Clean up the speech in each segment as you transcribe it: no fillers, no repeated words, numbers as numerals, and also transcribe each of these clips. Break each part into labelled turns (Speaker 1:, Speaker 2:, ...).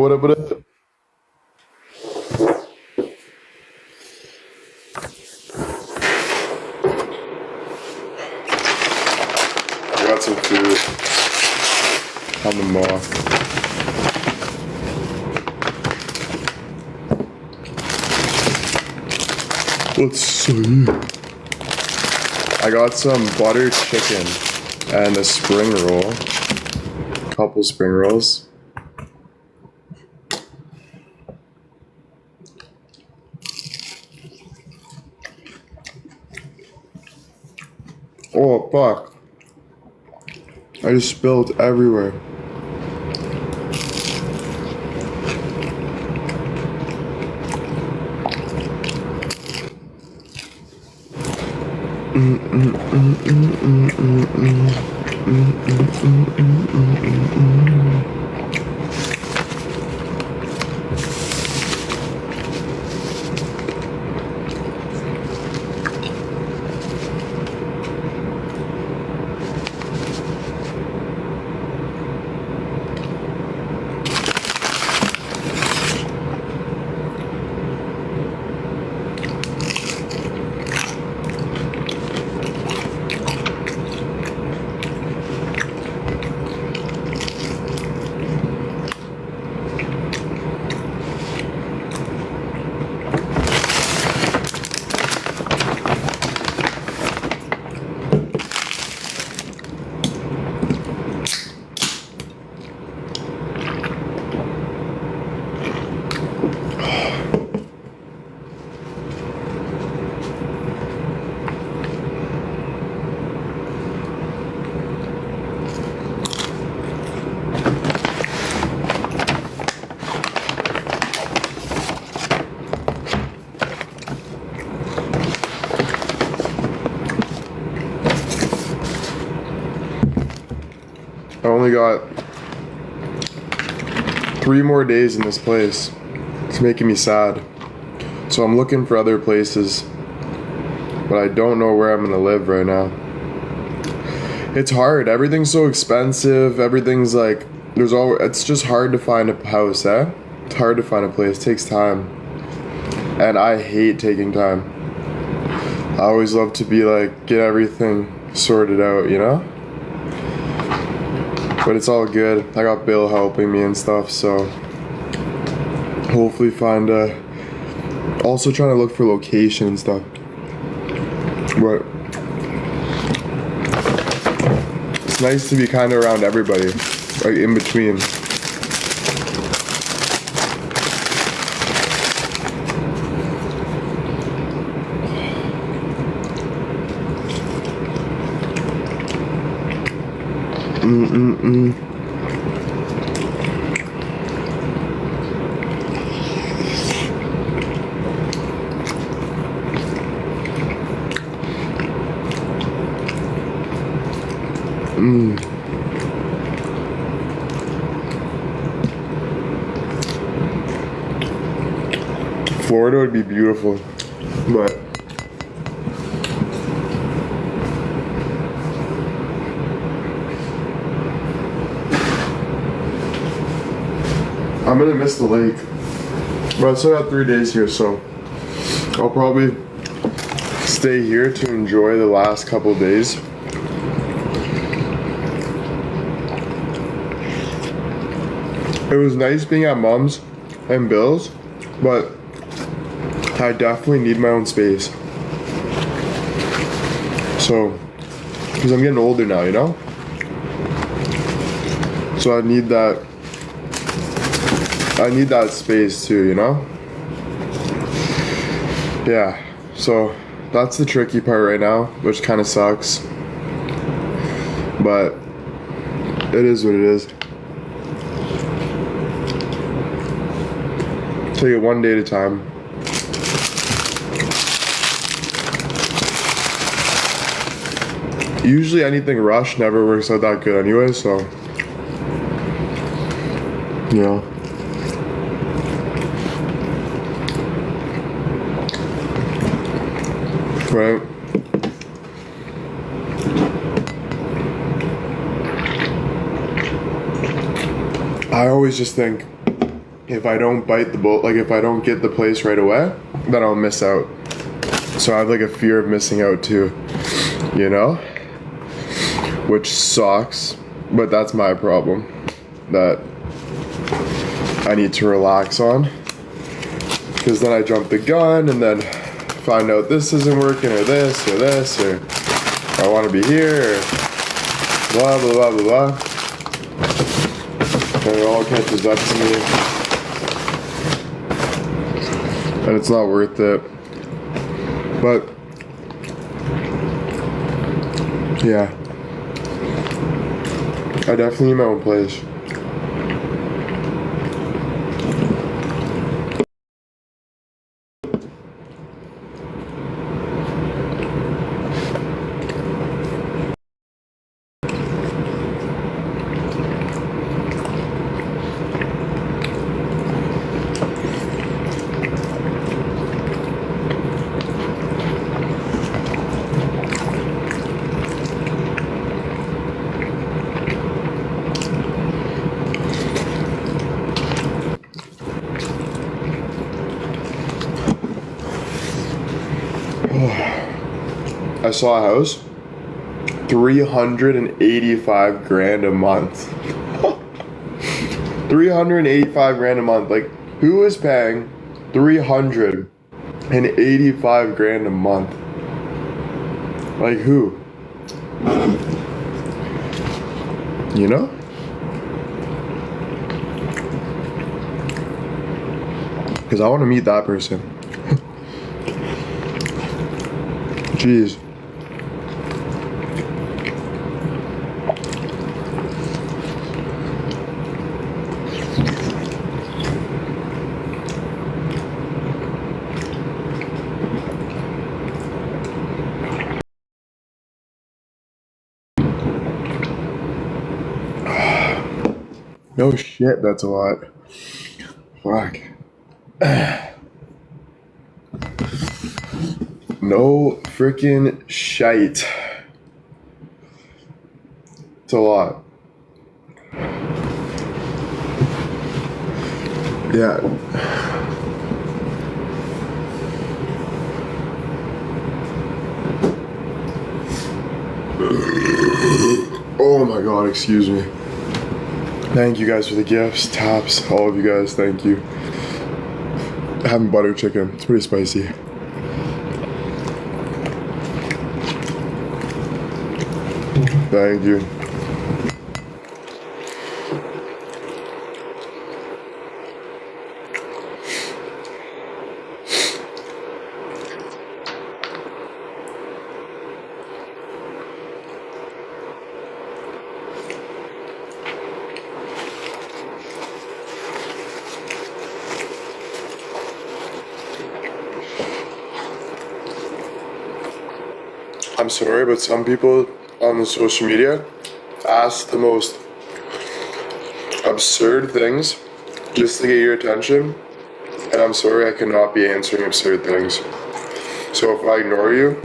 Speaker 1: What? I got some food on the mall. Let's see. I got some butter chicken and a spring roll. Couple spring rolls. Oh fuck. I just spilled everywhere. I only got 3 more days in this place. It's making me sad. So I'm looking for other places, but I don't know where I'm gonna live right now. It's hard. Everything's so expensive. Everything's like, it's just hard to find a house, eh? It's hard to find a place. It takes time. And I hate taking time. I always love to be like, get everything sorted out, you know? But it's all good. I got Bill helping me and stuff, so hopefully find also trying to look for location and stuff. But it's nice to be kind of around everybody, like in between. Florida would be beautiful, but I'm gonna miss the lake. But I still got 3 days here, so I'll probably stay here to enjoy the last couple days. It was nice being at Mom's and Bill's, but I definitely need my own space. So, because I'm getting older now, you know? So I need that space too, you know? Yeah, so that's the tricky part right now, which kind of sucks. But it is what it is. Take it one day at a time. Usually anything rushed never works out that good anyway, so yeah. Right. I always just think if I don't bite the bullet, like if I don't get the place right away, then I'll miss out. So I have like a fear of missing out too, you know? Which sucks, but that's my problem that I need to relax on. Because then I jump the gun and then find out this isn't working or this or I want to be here or blah, blah, blah, blah, blah. And it all catches up to me. And it's not worth it. But, yeah. I definitely need my own place. I saw a house, 385 grand a month. 385 grand a month. Like, who is paying 385 grand a month? Like, who? You know? Because I want to meet that person. Jeez. No shit, that's a lot. Fuck. No freaking shite. It's a lot. Yeah. Oh my god, excuse me. Thank you guys for the gifts, taps, all of you guys, thank you. Having butter chicken, it's pretty spicy. Thank you. I'm sorry, but some people on the social media ask the most absurd things just to get your attention, and I'm sorry I cannot be answering absurd things. So if I ignore you,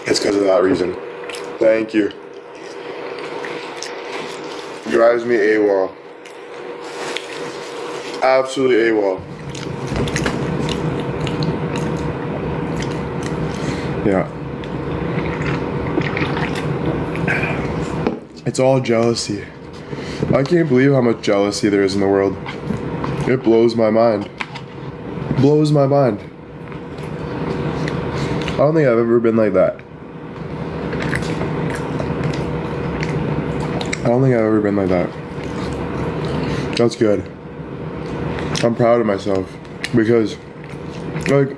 Speaker 1: it's because of that reason. Thank you. Drives me AWOL. Absolutely AWOL. Yeah. It's all jealousy. I can't believe how much jealousy there is in the world. It blows my mind. Blows my mind. I don't think I've ever been like that. I don't think I've ever been like that. That's good. I'm proud of myself. Because, like,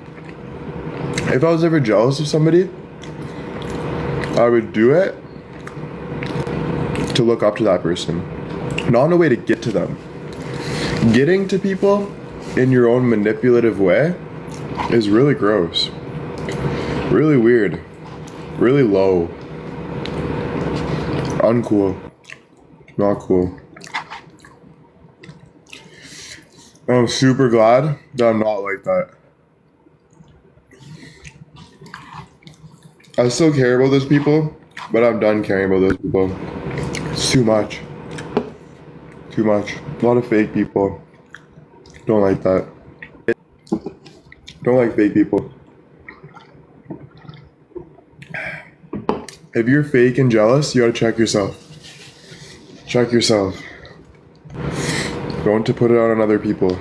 Speaker 1: if I was ever jealous of somebody, I would do it to look up to that person. Not in a way to get to them. Getting to people in your own manipulative way is really gross. Really weird. Really low. Uncool. Not cool. I'm super glad that I'm not like that. I still care about those people, but I'm done caring about those people. It's too much. Too much. A lot of fake people. Don't like that. Don't like fake people. If you're fake and jealous, you gotta check yourself. Check yourself. Don't to put it on other people.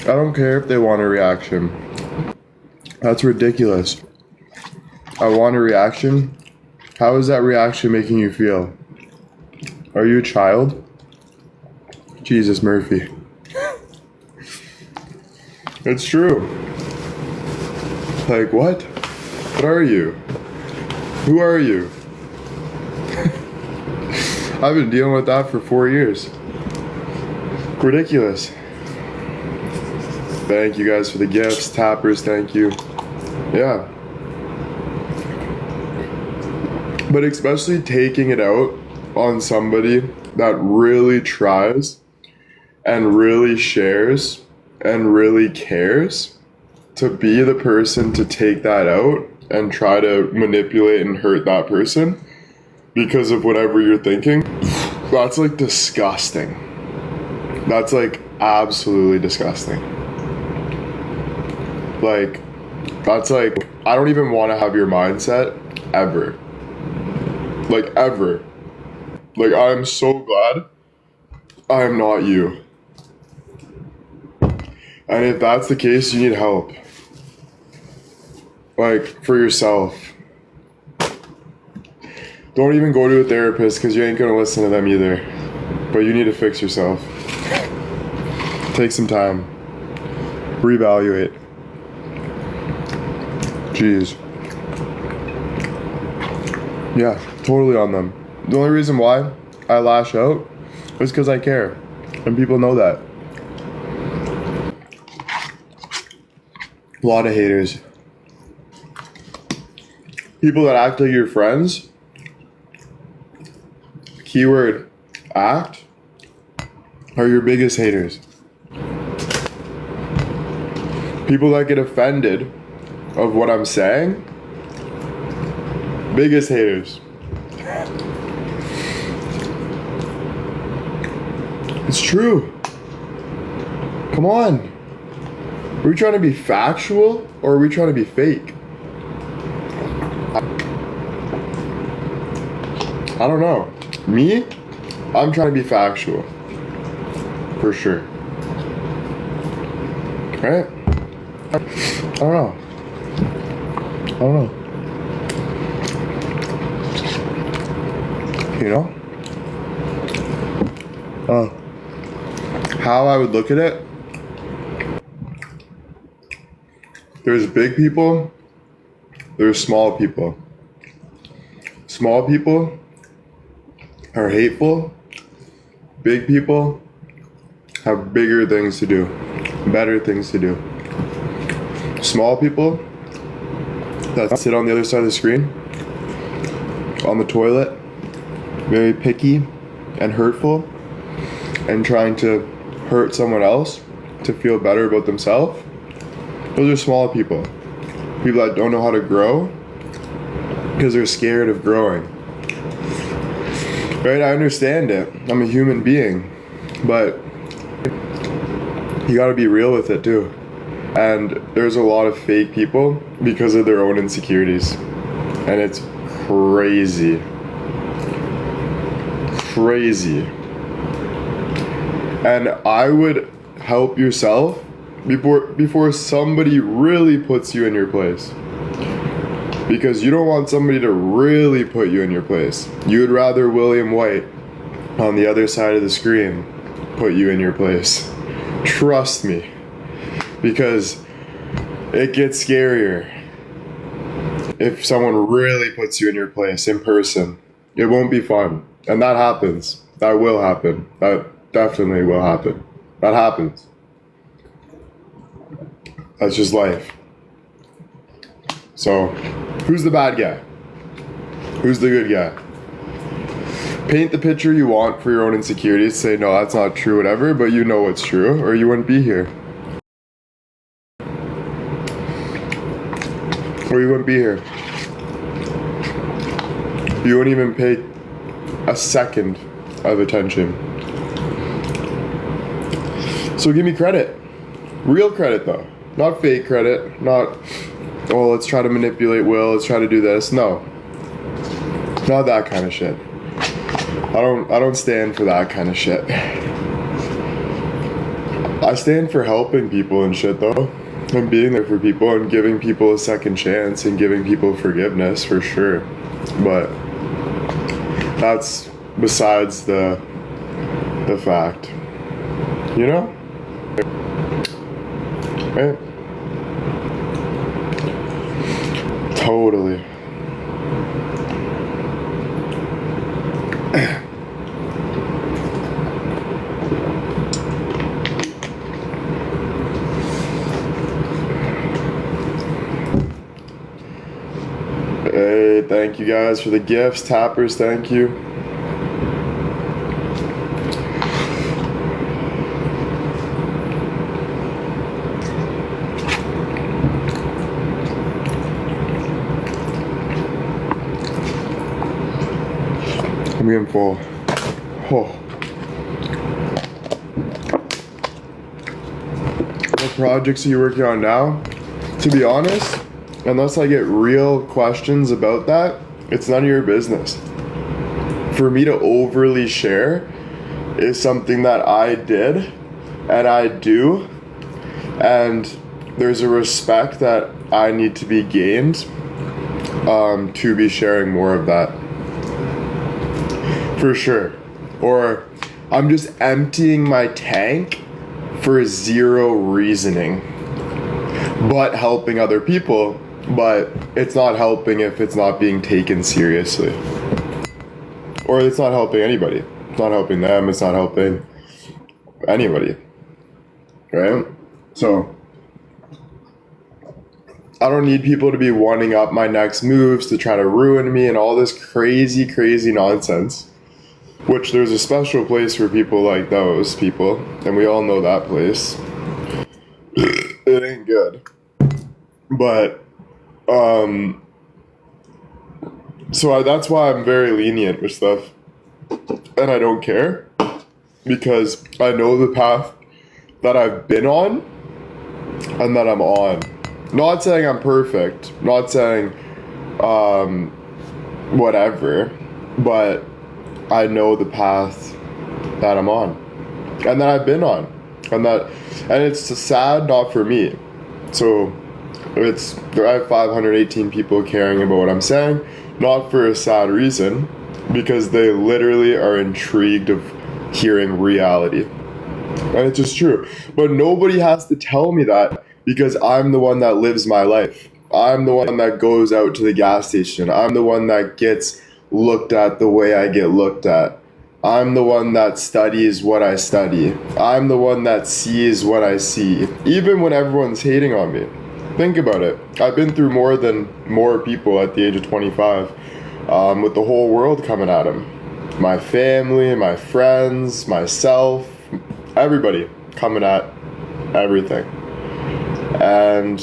Speaker 1: I don't care if they want a reaction. That's ridiculous. I want a reaction? How is that reaction making you feel? Are you a child? Jesus, Murphy. It's true. Like, what? What are you? Who are you? I've been dealing with that for 4 years. Ridiculous. Thank you guys for the gifts. Tappers, thank you. Yeah. But especially taking it out on somebody that really tries and really shares and really cares, to be the person to take that out and try to manipulate and hurt that person because of whatever you're thinking, that's like disgusting. That's like absolutely disgusting. Like, that's like, I don't even want to have your mindset ever. Like, ever. Like, I'm so glad I'm not you. And if that's the case, you need help. Like, for yourself. Don't even go to a therapist because you ain't gonna listen to them either. But you need to fix yourself. Take some time. Reevaluate. Jeez. Yeah, totally on them. The only reason why I lash out is because I care. And people know that. A lot of haters. People that act like your friends. Keyword act. Are your biggest haters. People that get offended of what I'm saying. Biggest haters. It's true. Come on. Are we trying to be factual or are we trying to be fake? I don't know. Me? I'm trying to be factual. For sure. Right? I don't know. I don't know. You know? How I would look at it? There's big people, there's small people. Small people are hateful. Big people have bigger things to do, better things to do. Small people that sit on the other side of the screen, on the toilet, very picky and hurtful, and trying to hurt someone else to feel better about themselves. Those are small people. People that don't know how to grow because they're scared of growing. Right? I understand it. I'm a human being. But you gotta be real with it too. And there's a lot of fake people because of their own insecurities. And it's crazy. Crazy. And I would help yourself before somebody really puts you in your place. Because you don't want somebody to really put you in your place. You would rather William White on the other side of the screen put you in your place. Trust me. Because it gets scarier if someone really puts you in your place in person. It won't be fun. And that happens. That will happen. That definitely will happen. That happens. That's just life. So, who's the bad guy? Who's the good guy? Paint the picture you want for your own insecurities. Say, no, that's not true, whatever, but you know what's true, or you wouldn't be here. Or you wouldn't be here. You wouldn't even pay a second of attention. So give me credit. Real credit though. Not fake credit. Not, oh, let's try to manipulate Will. Let's try to do this. No. Not that kind of shit. I don't stand for that kind of shit. I stand for helping people and shit though. And being there for people and giving people a second chance and giving people forgiveness for sure. But that's besides the fact. You know? Right? Totally. Hey, thank you guys for the gifts. Tappers, thank you. I'm getting full. Oh. What projects are you working on now? To be honest, unless I get real questions about that, it's none of your business. For me to overly share is something that I did and I do, and there's a respect that I need to be gained to be sharing more of that. For sure. Or I'm just emptying my tank for zero reasoning, but helping other people. But it's not helping if it's not being taken seriously. Or it's not helping anybody. It's not helping them. It's not helping anybody. Right? So I don't need people to be wanting up my next moves to try to ruin me and all this crazy, crazy nonsense. Which there's a special place for people like those people. And we all know that place. It ain't good. But so that's why I'm very lenient with stuff, and I don't care, because I know the path that I've been on and that I'm on. Not saying I'm perfect, not saying whatever, but I know the path that I'm on and that I've been on, and it's sad, not for me. So I have 518 people caring about what I'm saying, not for a sad reason, because they literally are intrigued of hearing reality. And it's just true. But nobody has to tell me that, because I'm the one that lives my life. I'm the one that goes out to the gas station. I'm the one that gets looked at the way I get looked at. I'm the one that studies what I study. I'm the one that sees what I see, even when everyone's hating on me. Think about it. I've been through more people at the age of 25, with the whole world coming at them. My family, my friends, myself, everybody coming at everything. And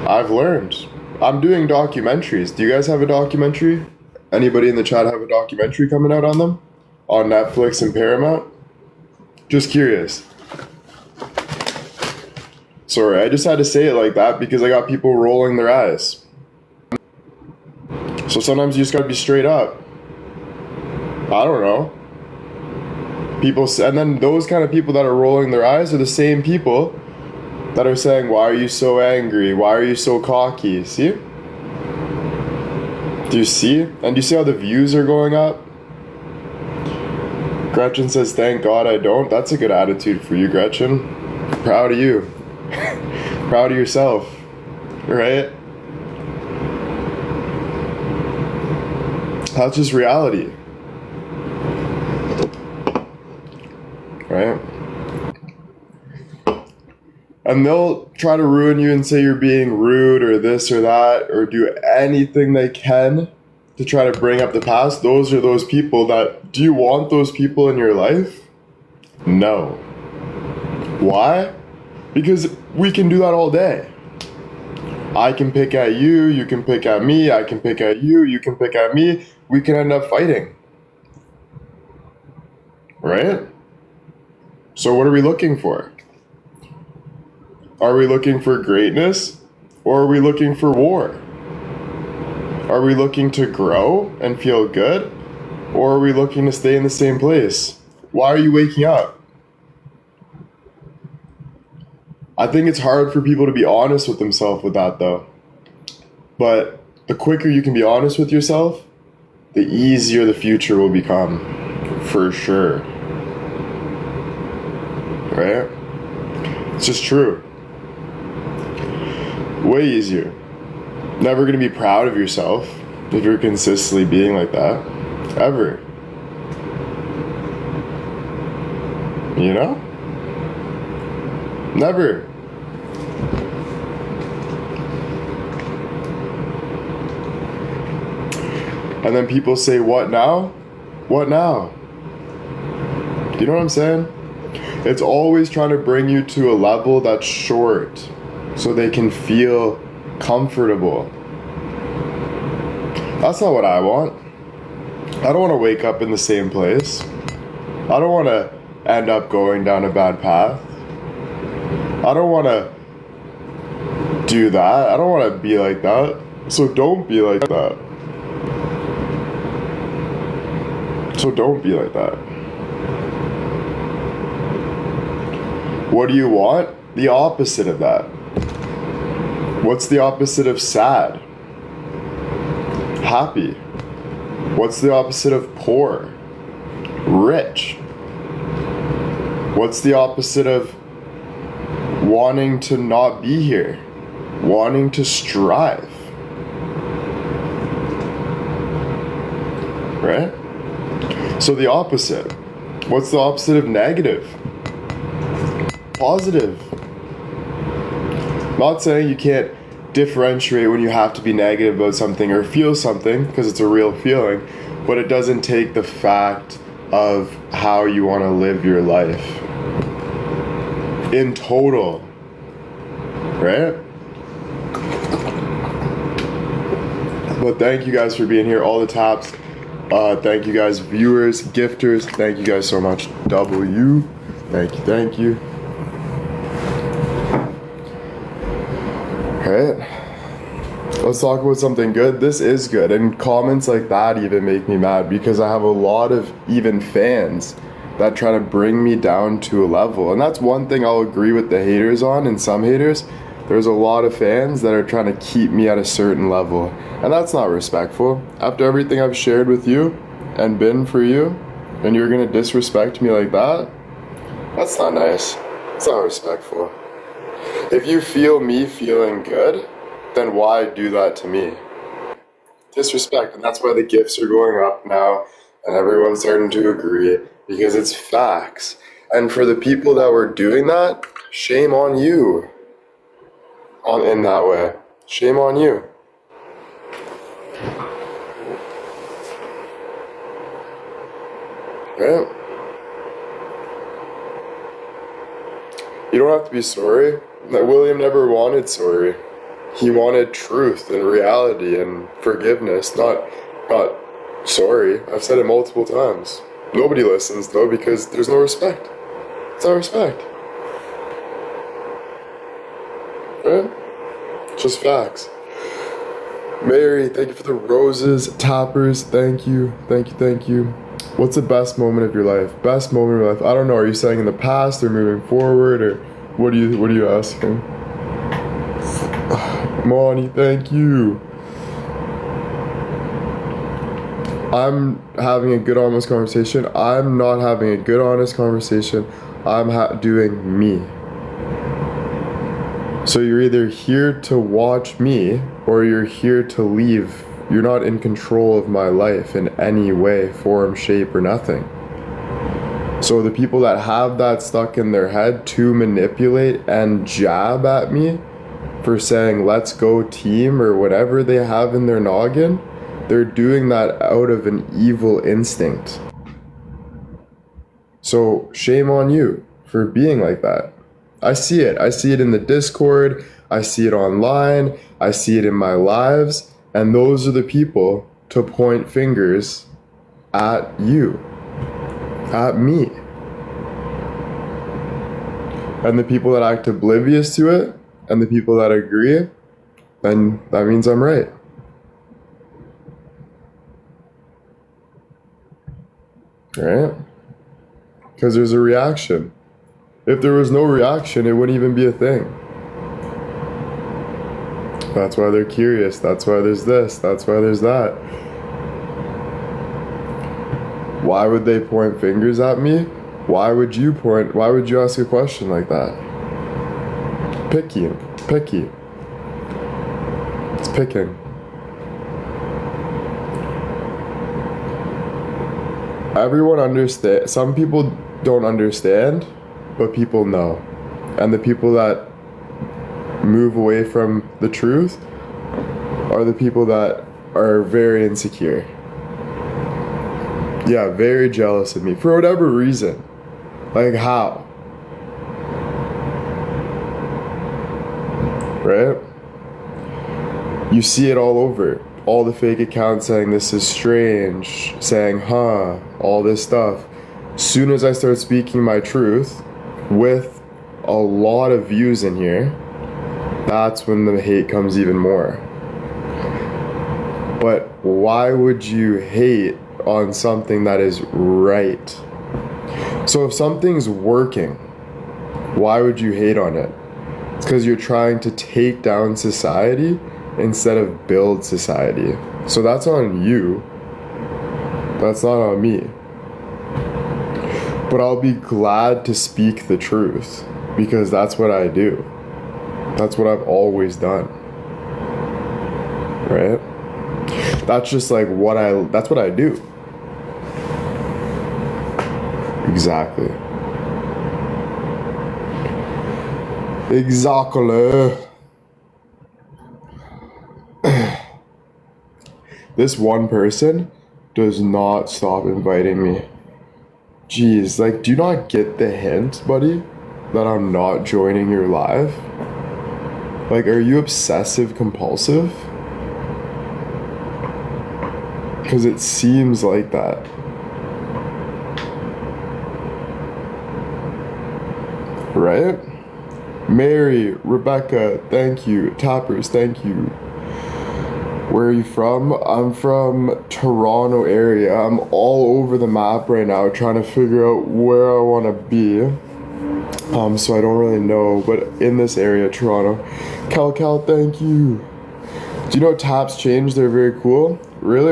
Speaker 1: I've learned. I'm doing documentaries. Do you guys have a documentary? Anybody in the chat have a documentary coming out on them? On Netflix and Paramount? Just curious. Sorry, I just had to say it like that because I got people rolling their eyes. So sometimes you just gotta be straight up. I don't know. And then those kind of people that are rolling their eyes are the same people that are saying, why are you so angry? Why are you so cocky? See? Do you see? And do you see how the views are going up? Gretchen says, thank God I don't. That's a good attitude for you, Gretchen. Proud of you. Proud of yourself. Right? That's just reality. Right? And they'll try to ruin you and say you're being rude or this or that, or do anything they can to try to bring up the past. Those are those people that, do you want those people in your life? No. Why? Because we can do that all day. I can pick at you, you can pick at me, I can pick at you, you can pick at me. We can end up fighting. right? So what are we looking for? Are we looking for greatness, or are we looking for war? Are we looking to grow and feel good, or are we looking to stay in the same place? Why are you waking up? I think it's hard for people to be honest with themselves with that, though. But the quicker you can be honest with yourself, the easier the future will become, for sure. Right? It's just true. Way easier. Never gonna be proud of yourself if you're consistently being like that. Ever. You know? Never. And then people say, what now? What now? You know what I'm saying? It's always trying to bring you to a level that's short so they can feel comfortable. That's not what I want. I don't want to wake up in the same place. I don't want to end up going down a bad path. I don't want to do that. I don't want to be like that. So don't be like that. So don't be like that. What do you want? The opposite of that. What's the opposite of sad? Happy. What's the opposite of poor? Rich. What's the opposite of wanting to not be here? Wanting to strive. Right? So the opposite. What's the opposite of negative? Positive. Not saying you can't differentiate when you have to be negative about something or feel something, because it's a real feeling, but it doesn't take the fact of how you want to live your life in total, right? But thank you guys for being here, all the taps. Thank you guys, viewers, gifters. Thank you guys so much. W. Thank you. Alright, let's talk about something good. This is good, and comments like that even make me mad because I have a lot of even fans that try to bring me down to a level. And that's one thing I'll agree with the haters on, and some haters. There's a lot of fans that are trying to keep me at a certain level, and that's not respectful. After everything I've shared with you and been for you, and you're gonna disrespect me like that? That's not nice. It's not respectful. If you feel me feeling good, then why do that to me? Disrespect, and that's why the gifts are going up now, and everyone's starting to agree, because it's facts. And for the people that were doing that, shame on you. In that way. Shame on you. Right? You don't have to be sorry. William never wanted sorry. He wanted truth and reality and forgiveness, not sorry. I've said it multiple times. Nobody listens though because there's no respect. It's not respect. Right? Just facts. Mary, thank you for the roses. Tappers, thank you. What's the best moment of your life? Best moment of your life? I don't know. Are you saying in the past or moving forward, or what are you asking? Monty, thank you. I'm having a good honest conversation. I'm not having a good honest conversation. I'm doing me. So you're either here to watch me or you're here to leave. You're not in control of my life in any way, form, shape, or nothing. So the people that have that stuck in their head to manipulate and jab at me for saying, let's go team, or whatever they have in their noggin, they're doing that out of an evil instinct. So shame on you for being like that. I see it. I see it in the Discord. I see it online. I see it in my lives. And those are the people to point fingers at you. at me. And the people that act oblivious to it, and the people that agree, then that means I'm right. Right? Because there's a reaction. If there was no reaction, it wouldn't even be a thing. That's why they're curious. That's why there's this. That's why there's that. Why would they point fingers at me? Why would you ask a question like that? Picky. It's picking. Everyone understands. Some people don't understand, but people know. And the people that move away from the truth are the people that are very insecure. Yeah, very jealous of me for whatever reason. Like how? Right? You see it all over. All the fake accounts saying this is strange, saying all this stuff. Soon as I start speaking my truth with a lot of views in here, that's when the hate comes even more. But why would you hate on something that is right? So if something's working, why would you hate on it? It's because you're trying to take down society instead of build society. So that's on you. That's not on me. But I'll be glad to speak the truth because that's what I do. That's what I've always done. Right? That's just like that's what I do. Exactly. This one person does not stop inviting me. Jeez, like, do you not get the hint, buddy, that I'm not joining your live? Like, are you obsessive compulsive? Because it seems like that. Right? Mary, Rebecca, thank you. Tappers, thank you. Where are you from? I'm from Toronto area. I'm all over the map right now trying to figure out where I want to be. So I don't really know, but in this area, Toronto. Cal, thank you. Do you know taps change? They're very cool. Really?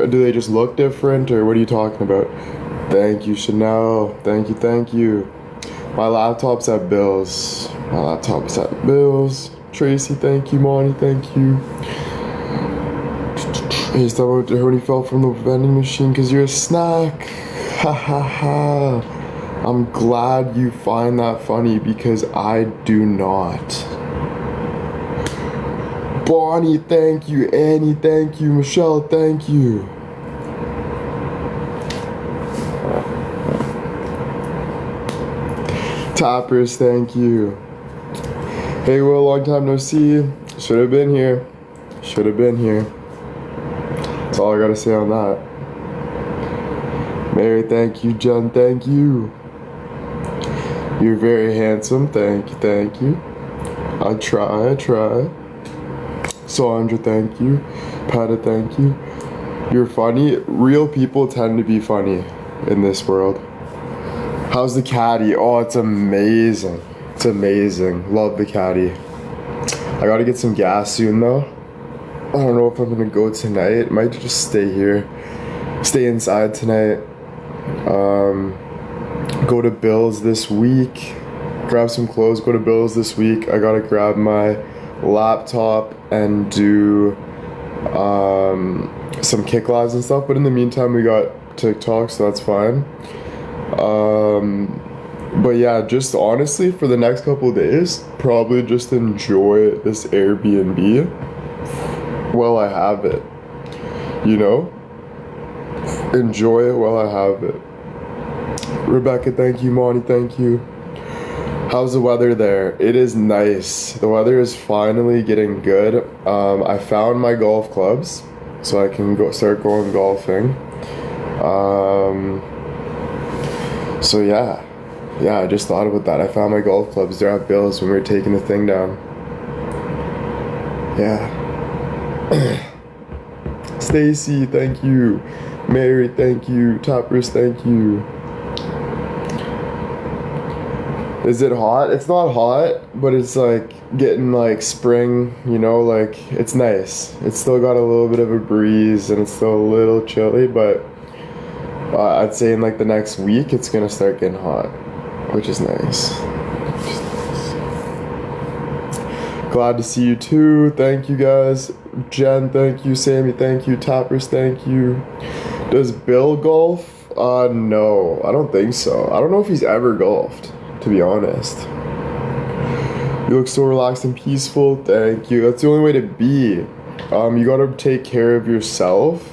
Speaker 1: Do they just look different, or what are you talking about? Thank you, Chanel. Thank you. My laptop's at Bill's. Tracy, thank you. Monty, thank you. He's talking about when he fell from the vending machine because you're a snack. Ha ha ha. I'm glad you find that funny because I do not. Bonnie, thank you. Annie, thank you. Michelle, thank you. Tappers, thank you. Hey, Will, long time no see. Should have been here. That's all I gotta say on that. Mary, thank you. Jen, thank you. You're very handsome. Thank you. I try. Sandra, thank you. Pata, thank you. You're funny. Real people tend to be funny in this world. How's the caddy? Oh, it's amazing. Love the caddy. I gotta get some gas soon though. I don't know if I'm gonna go tonight. Might just stay here. Stay inside tonight. Go to Bill's this week. Grab some clothes, go to Bill's this week. I gotta grab my laptop and do some kick lives and stuff. But in the meantime, we got TikTok, so that's fine. But yeah, just honestly, for the next couple of days, probably just enjoy this Airbnb while I have it. You know? Enjoy it while I have it. Rebecca, thank you. Monty, thank you. How's the weather there? It is nice. The weather is finally getting good. I found my golf clubs, so I can start going golfing. So yeah, I just thought about that. I found my golf clubs. They're at Bill's when we were taking the thing down. Yeah. Stacy, thank you. Mary, thank you. Toppers, thank you. Is it hot? It's not hot, but it's like getting like spring, you know, like it's nice. It's still got a little bit of a breeze and it's still a little chilly, but I'd say in like the next week it's gonna start getting hot, which is nice. Glad to see you too. Thank you guys. Jen, thank you. Sammy, thank you. Toppers, thank you. Does Bill golf? No, I don't think so. I don't know if he's ever golfed, to be honest. You look so relaxed and peaceful. Thank you. That's the only way to be. You gotta take care of yourself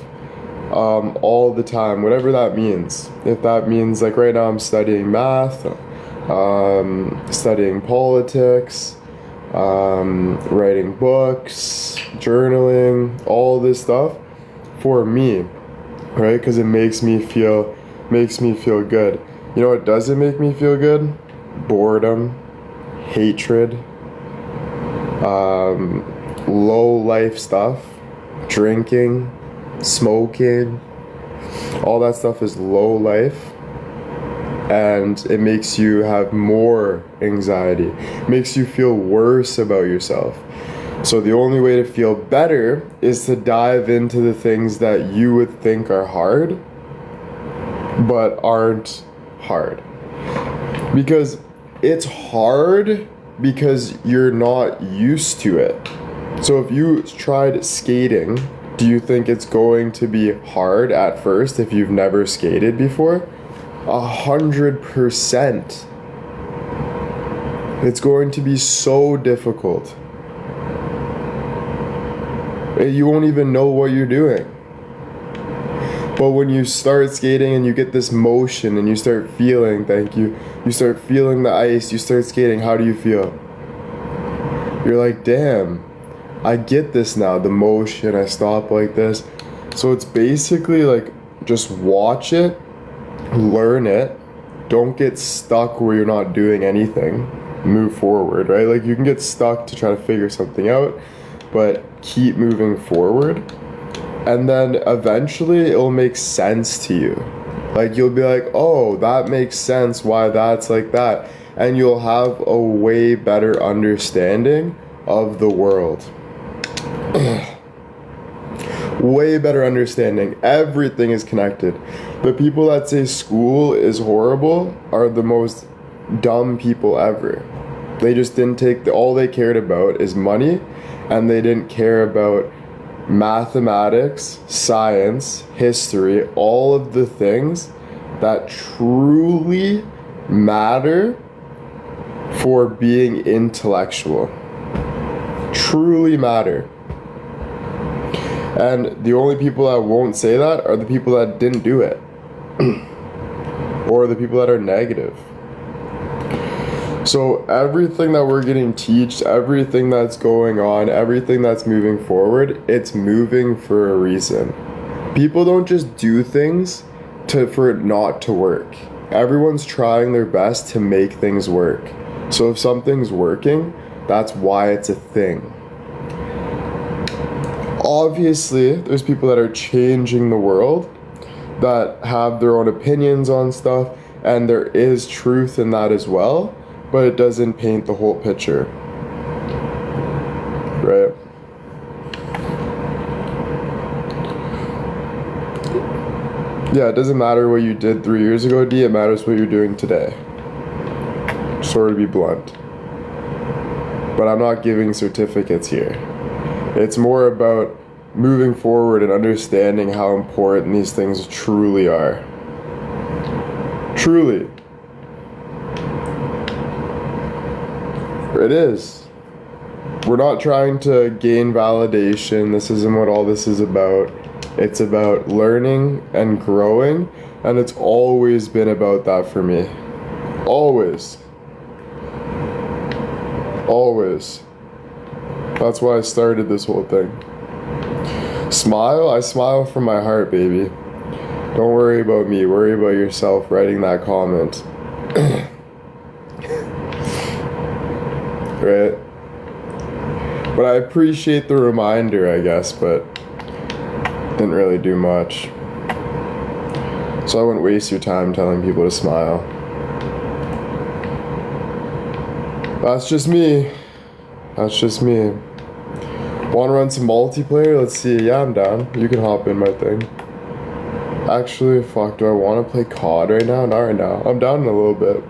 Speaker 1: all the time, whatever that means. If that means, like right now I'm studying math, studying politics, writing books, journaling, all this stuff for me, right? Because it makes me feel good. You know what doesn't make me feel good? Boredom, hatred, low life stuff, drinking, smoking, all that stuff is low life, and it makes you have more anxiety, makes you feel worse about yourself. So the only way to feel better is to dive into the things that you would think are hard but aren't hard, because it's hard because you're not used to it. So if you tried skating, do you think it's going to be hard at first if you've never skated before? 100%. It's going to be so difficult. You won't even know what you're doing. But when you start skating and you get this motion and you start feeling, thank you, you start feeling the ice, you start skating, how do you feel? You're like, damn, I get this now, the motion, I stop like this. So it's basically like, just watch it, learn it, don't get stuck where you're not doing anything, move forward, right? Like you can get stuck to try to figure something out, but keep moving forward. And then eventually it'll make sense to you. Like you'll be like, oh, that makes sense why that's like that. And you'll have a way better understanding of the world. Way better understanding. Everything is connected. The people that say school is horrible are the most dumb people ever. They just didn't take all they cared about is money, and they didn't care about mathematics, science, history, all of the things that truly matter for being intellectual. Truly matter. And the only people that won't say that are the people that didn't do it. Or the people that are negative. So everything that we're getting taught, everything that's going on, everything that's moving forward, it's moving for a reason. People don't just do things for it not to work. Everyone's trying their best to make things work. So if something's working, that's why it's a thing. Obviously, there's people that are changing the world, that have their own opinions on stuff, and there is truth in that as well. But it doesn't paint the whole picture, right? Yeah, it doesn't matter what you did 3 years ago, D, it matters what you're doing today. Sorry to be blunt. But I'm not giving certificates here. It's more about moving forward and understanding how important these things truly are. Truly. It is. We're not trying to gain validation. This isn't what all this is about. It's about learning and growing, and it's always been about that for me. Always. Always. That's why I started this whole thing. Smile? I smile from my heart, baby. Don't worry about me. Worry about yourself writing that comment. Right? But I appreciate the reminder, I guess, but didn't really do much. So I wouldn't waste your time telling people to smile. That's just me. That's just me. Want to run some multiplayer? Let's see. Yeah, I'm down. You can hop in my thing. Actually, fuck, do I want to play COD right now? Not right now. I'm down in a little bit.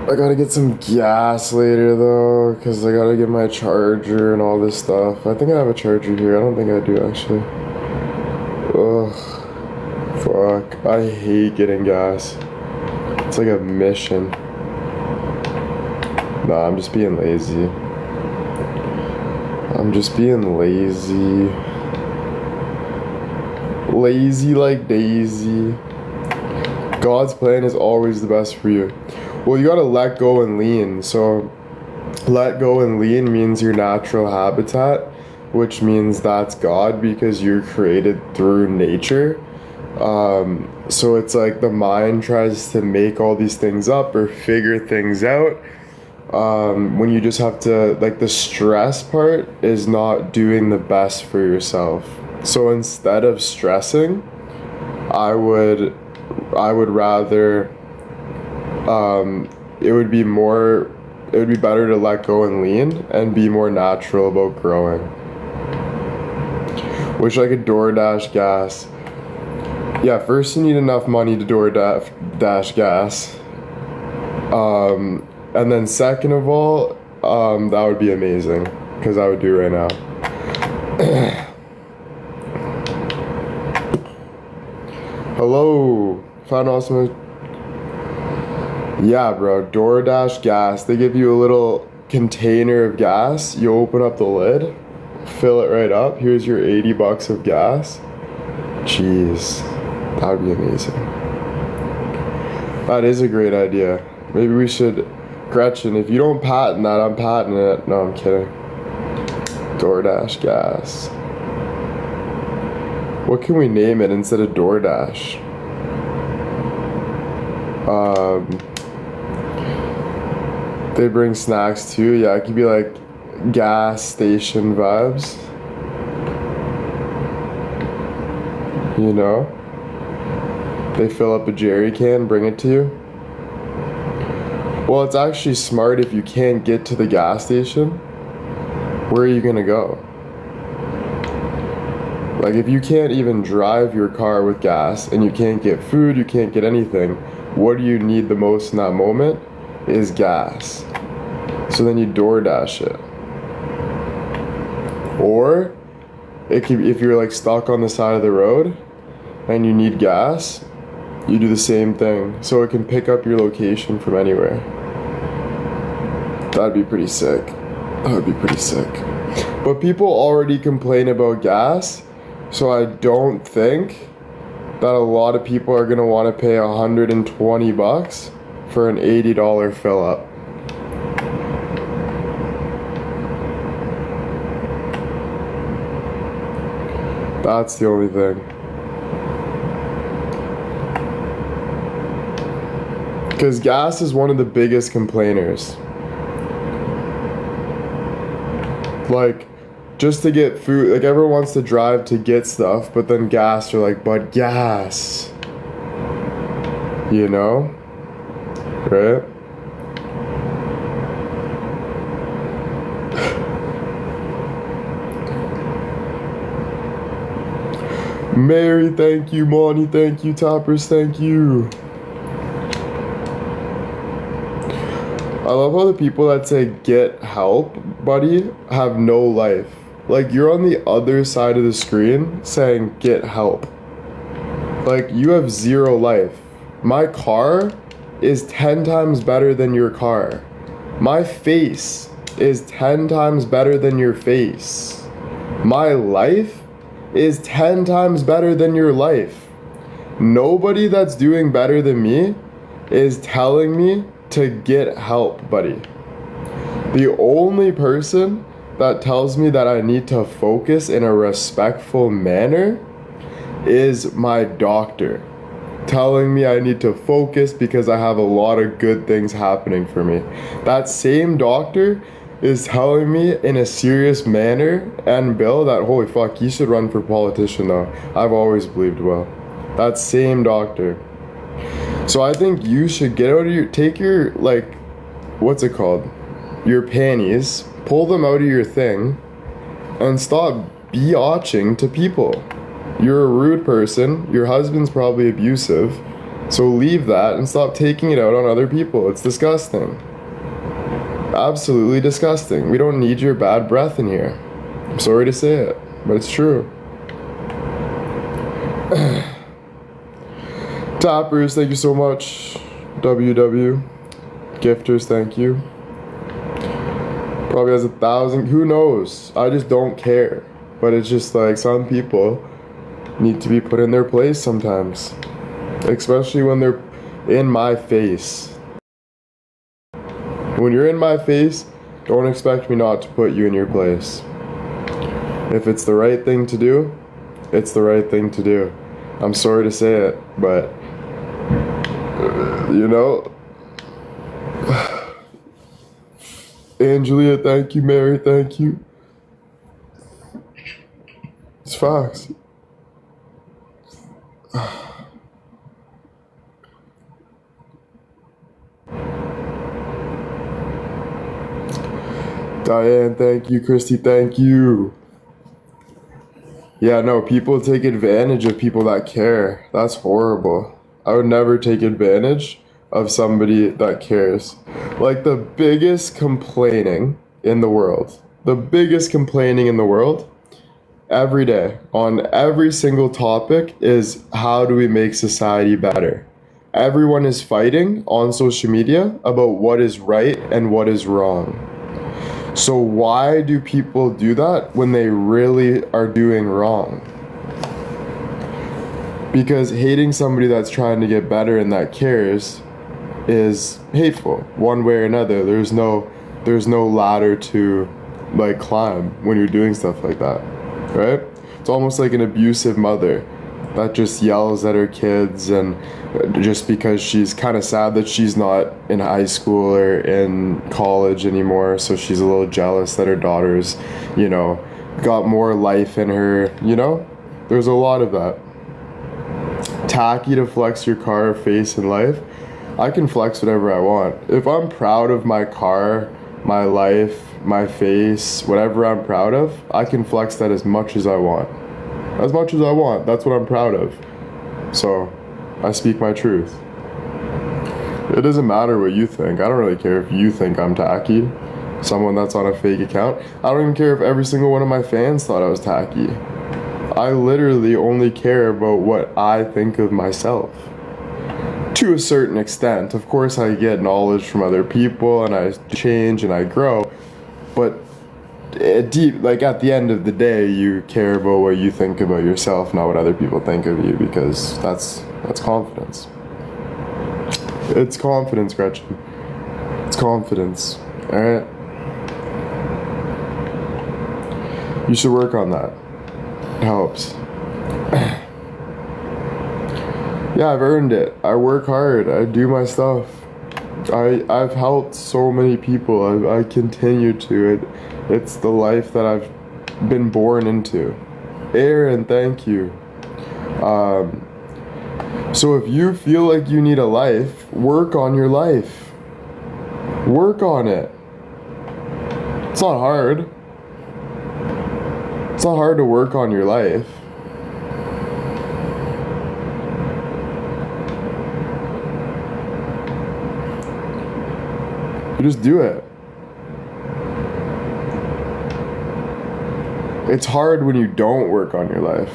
Speaker 1: I gotta get some gas later though, because I gotta get my charger and all this stuff. I think I have a charger here. I don't think I do actually. Ugh. Fuck. I hate getting gas. It's like a mission. Nah, I'm just being lazy. Lazy like Daisy. God's plan is always the best for you. Well, you gotta let go and lean. So, let go and lean means your natural habitat, which means that's God because you're created through nature. So it's like the mind tries to make all these things up or figure things out. When you just have to, like, the stress part is not doing the best for yourself. So instead of stressing, I would rather, it would be better to let go and lean and be more natural about growing. Wish I could DoorDash gas. Yeah, first you need enough money to DoorDash gas. And then second of all, that would be amazing, because I would do it right now. Hello, found awesome. Yeah, bro, DoorDash gas. They give you a little container of gas. You open up the lid, fill it right up. Here's your $80 of gas. Jeez, that would be amazing. That is a great idea. Maybe we should, Gretchen, if you don't patent that, I'm patenting it. No, I'm kidding. DoorDash gas. What can we name it instead of DoorDash? They bring snacks too. Yeah, it could be like gas station vibes. You know? They fill up a jerry can, bring it to you. Well, it's actually smart if you can't get to the gas station. Where are you gonna go? Like, if you can't even drive your car with gas and you can't get food, you can't get anything, what do you need the most in that moment is gas. So then you DoorDash it. Or it could, if you're like stuck on the side of the road and you need gas, you do the same thing. So it can pick up your location from anywhere. That'd be pretty sick. But people already complain about gas, so I don't think that a lot of people are gonna want to pay $120 for an $80 fill up. That's the only thing. Because gas is one of the biggest complainers. Like, just to get food, like everyone wants to drive to get stuff, but then gas, you're like, but gas. You know? Right? Mary, thank you. Monty, thank you. Toppers, thank you. I love how the people that say get help, buddy, have no life. Like, you're on the other side of the screen saying get help. Like, you have zero life. My car is 10 times better than your car. My face is 10 times better than your face. My life is 10 times better than your life. Nobody that's doing better than me is telling me to get help, buddy. The only person that tells me that I need to focus in a respectful manner is my doctor. telling me I need to focus because I have a lot of good things happening for me. That same doctor is telling me in a serious manner, and Bill, that holy fuck, you should run for politician though. I've always believed Will. That same doctor. So I think you should get out of take your, like, what's it called? Your panties, pull them out of your thing, and stop biatching to people. You're a rude person, your husband's probably abusive, so leave that and stop taking it out on other people. It's disgusting. Absolutely disgusting. We don't need your bad breath in here. I'm sorry to say it, but it's true. Tappers, thank you so much. WW. Gifters, thank you. Probably has 1,000. Who knows? I just don't care. But it's just like some people need to be put in their place sometimes. Especially when they're in my face. When you're in my face, don't expect me not to put you in your place. If it's the right thing to do, it's the right thing to do. I'm sorry to say it, but you know. Angelia, thank you. Mary, thank you. It's facts. Diane, thank you. Christy, thank you. Yeah, no, people take advantage of people that care. That's horrible. I would never take advantage of somebody that cares. Like the biggest complaining in the world, every day on every single topic is how do we make society better? Everyone is fighting on social media about what is right and what is wrong. So why do people do that when they really are doing wrong? Because hating somebody that's trying to get better and that cares is hateful, one way or another. There's no ladder to like climb when you're doing stuff like that, right? It's almost like an abusive mother that just yells at her kids, and just because she's kind of sad that she's not in high school or in college anymore, so she's a little jealous that her daughter's, you know, got more life in her, you know? There's a lot of that. Tacky to flex your car, face, and life. I can flex whatever I want. If I'm proud of my car, my life, my face, whatever I'm proud of, I can flex that as much as I want. As much as I want. That's what I'm proud of. So, I speak my truth. It doesn't matter what you think. I don't really care if you think I'm tacky. Someone that's on a fake account. I don't even care if every single one of my fans thought I was tacky. I literally only care about what I think of myself. To a certain extent. Of course, I get knowledge from other people and I change and I grow. But deep, like at the end of the day, you care about what you think about yourself, not what other people think of you, because that's confidence. It's confidence, Gretchen. It's confidence. Alright? You should work on that. It helps. Yeah, I've earned it. I work hard. I do my stuff. I've helped so many people. I continue to. It's the life that I've been born into. Aaron, thank you. So if you feel like you need a life, work on your life. Work on it. It's not hard. It's not hard to work on your life. You just do it. It's hard when you don't work on your life.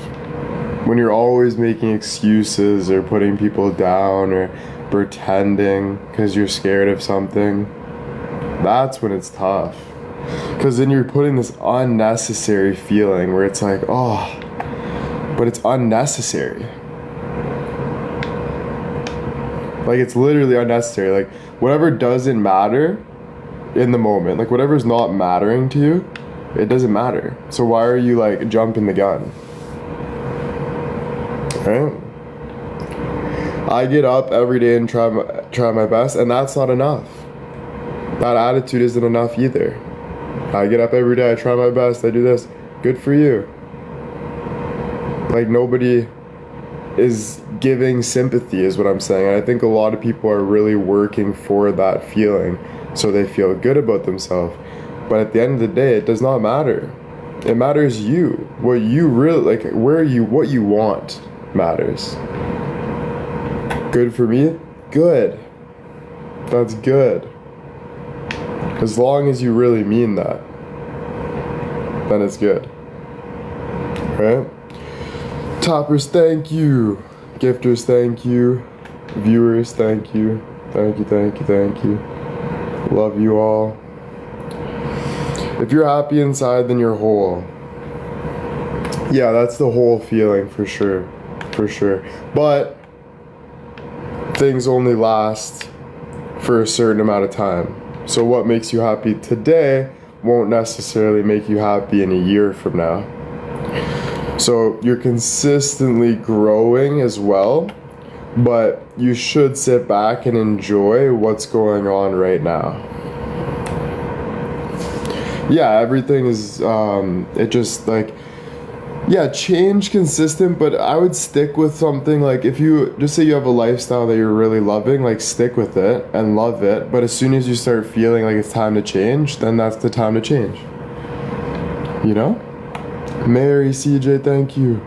Speaker 1: When you're always making excuses or putting people down or pretending because you're scared of something. That's when it's tough. Because then you're putting this unnecessary feeling where it's like, oh, but it's unnecessary. Like, it's literally unnecessary. Like, whatever doesn't matter in the moment, like whatever's not mattering to you, it doesn't matter. So why are you like jumping the gun? Right? I get up every day and try my best, and that's not enough. That attitude isn't enough either. I get up every day, I try my best, I do this. Good for you. Like, nobody is giving sympathy is what I'm saying. And I think a lot of people are really working for that feeling so they feel good about themselves. But at the end of the day, it does not matter. It matters you. What you really like, what you want matters. Good for me? Good. That's good. As long as you really mean that, then it's good. Right? Toppers, thank you. Gifters, thank you. Viewers, thank you. Thank you, thank you, thank you. Love you all. If you're happy inside, then you're whole. Yeah, that's the whole feeling for sure. For sure. But things only last for a certain amount of time. So what makes you happy today won't necessarily make you happy in a year from now. So you're consistently growing as well, but you should sit back and enjoy what's going on right now. Yeah, everything is, it just like, yeah, change consistent, but I would stick with something like if you, just say you have a lifestyle that you're really loving, like stick with it and love it, but as soon as you start feeling like it's time to change, then that's the time to change. You know? Mary, CJ, thank you.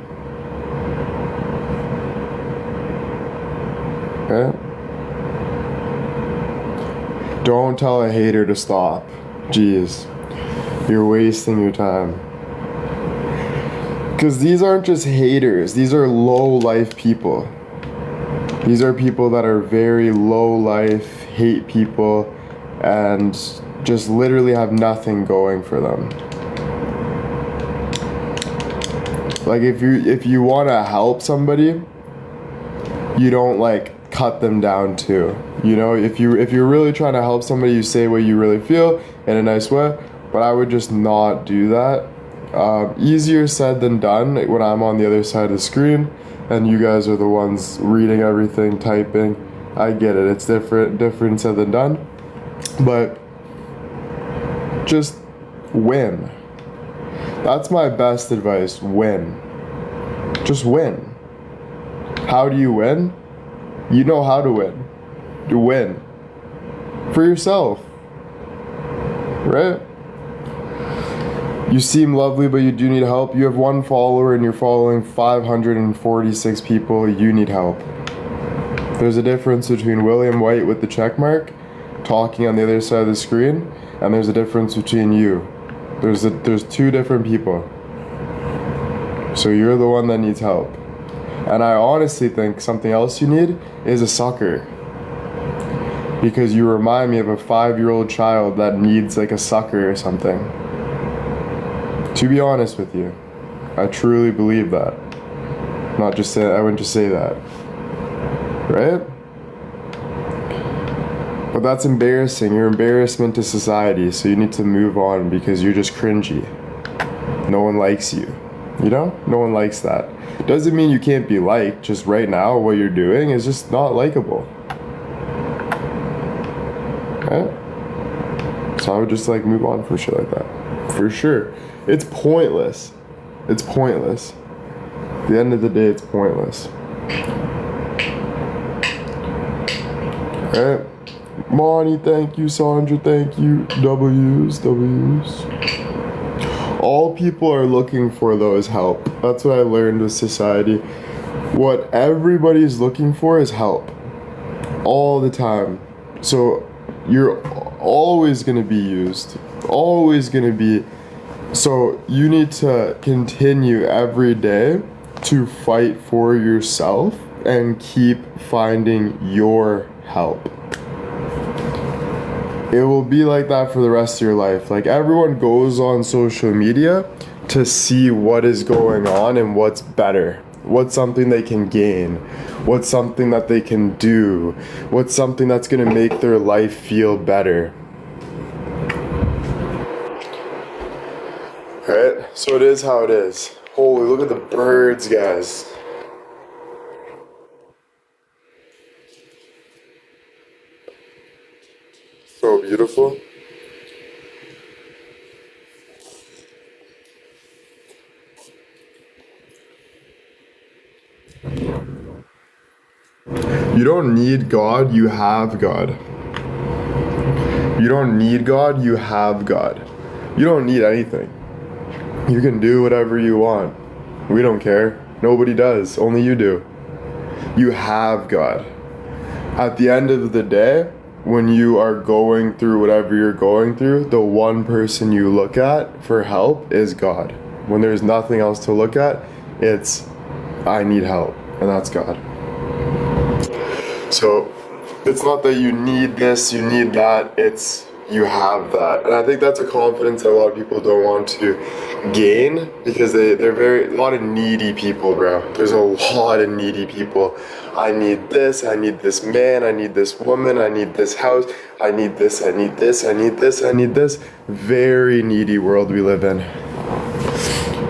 Speaker 1: Okay? Don't tell a hater to stop. Jeez. You're wasting your time. Because these aren't just haters. These are low life people. These are people that are very low life, hate people, and just literally have nothing going for them. Like if you want to help somebody, you don't like cut them down too. You know, if you're really trying to help somebody, you say what you really feel in a nice way. But I would just not do that. Easier said than done when I'm on the other side of the screen and you guys are the ones reading everything, typing. I get it. It's different said than done. But just win. That's my best advice. Win. Just win. How do you win? You know how to win. You win. For yourself. Right? You seem lovely, but you do need help. You have 1 follower and you're following 546 people. You need help. There's a difference between William White with the check mark talking on the other side of the screen, and there's a difference between you. There's 2 different people. So you're the one that needs help. And I honestly think something else you need is a sucker. Because you remind me of a 5-year-old child that needs like a sucker or something. To be honest with you, I truly believe that. Not just say, I wouldn't just say that. Right? But that's embarrassing. You're embarrassment to society, so you need to move on because you're just cringy. No one likes you. You know? No one likes that. Doesn't mean you can't be liked, just right now what you're doing is just not likable. Right? So I would just like move on for shit like that. For sure. It's pointless. It's pointless. At the end of the day, it's pointless. Alright. Monty, thank you. Sandra, thank you. W's. All people are looking for, though, is help. That's what I learned with society. What everybody's looking for is help. All the time. So you're always going to be used. Always going to be. So you need to continue every day to fight for yourself and keep finding your help. It will be like that for the rest of your life. Like everyone goes on social media to see what is going on and what's better. What's something they can gain? What's something that they can do? What's something that's going to make their life feel better? Right? So it is how it is. Holy, look at the birds, guys. So beautiful. You don't need God, you have God. You don't need God, you have God. You don't need anything. You can do whatever you want. We don't care. Nobody does. Only you do. You have God. At the end of the day, when you are going through whatever you're going through, the one person you look at for help is God. When there's nothing else to look at, it's, I need help, and that's God. So it's not that you need this, you need that, it's you have that. And I think that's a confidence that a lot of people don't want to gain because they're a lot of needy people, bro. There's a lot of needy people. I need this man, I need this woman, I need this house, I need this, I need this, I need this, I need this. Very needy world we live in.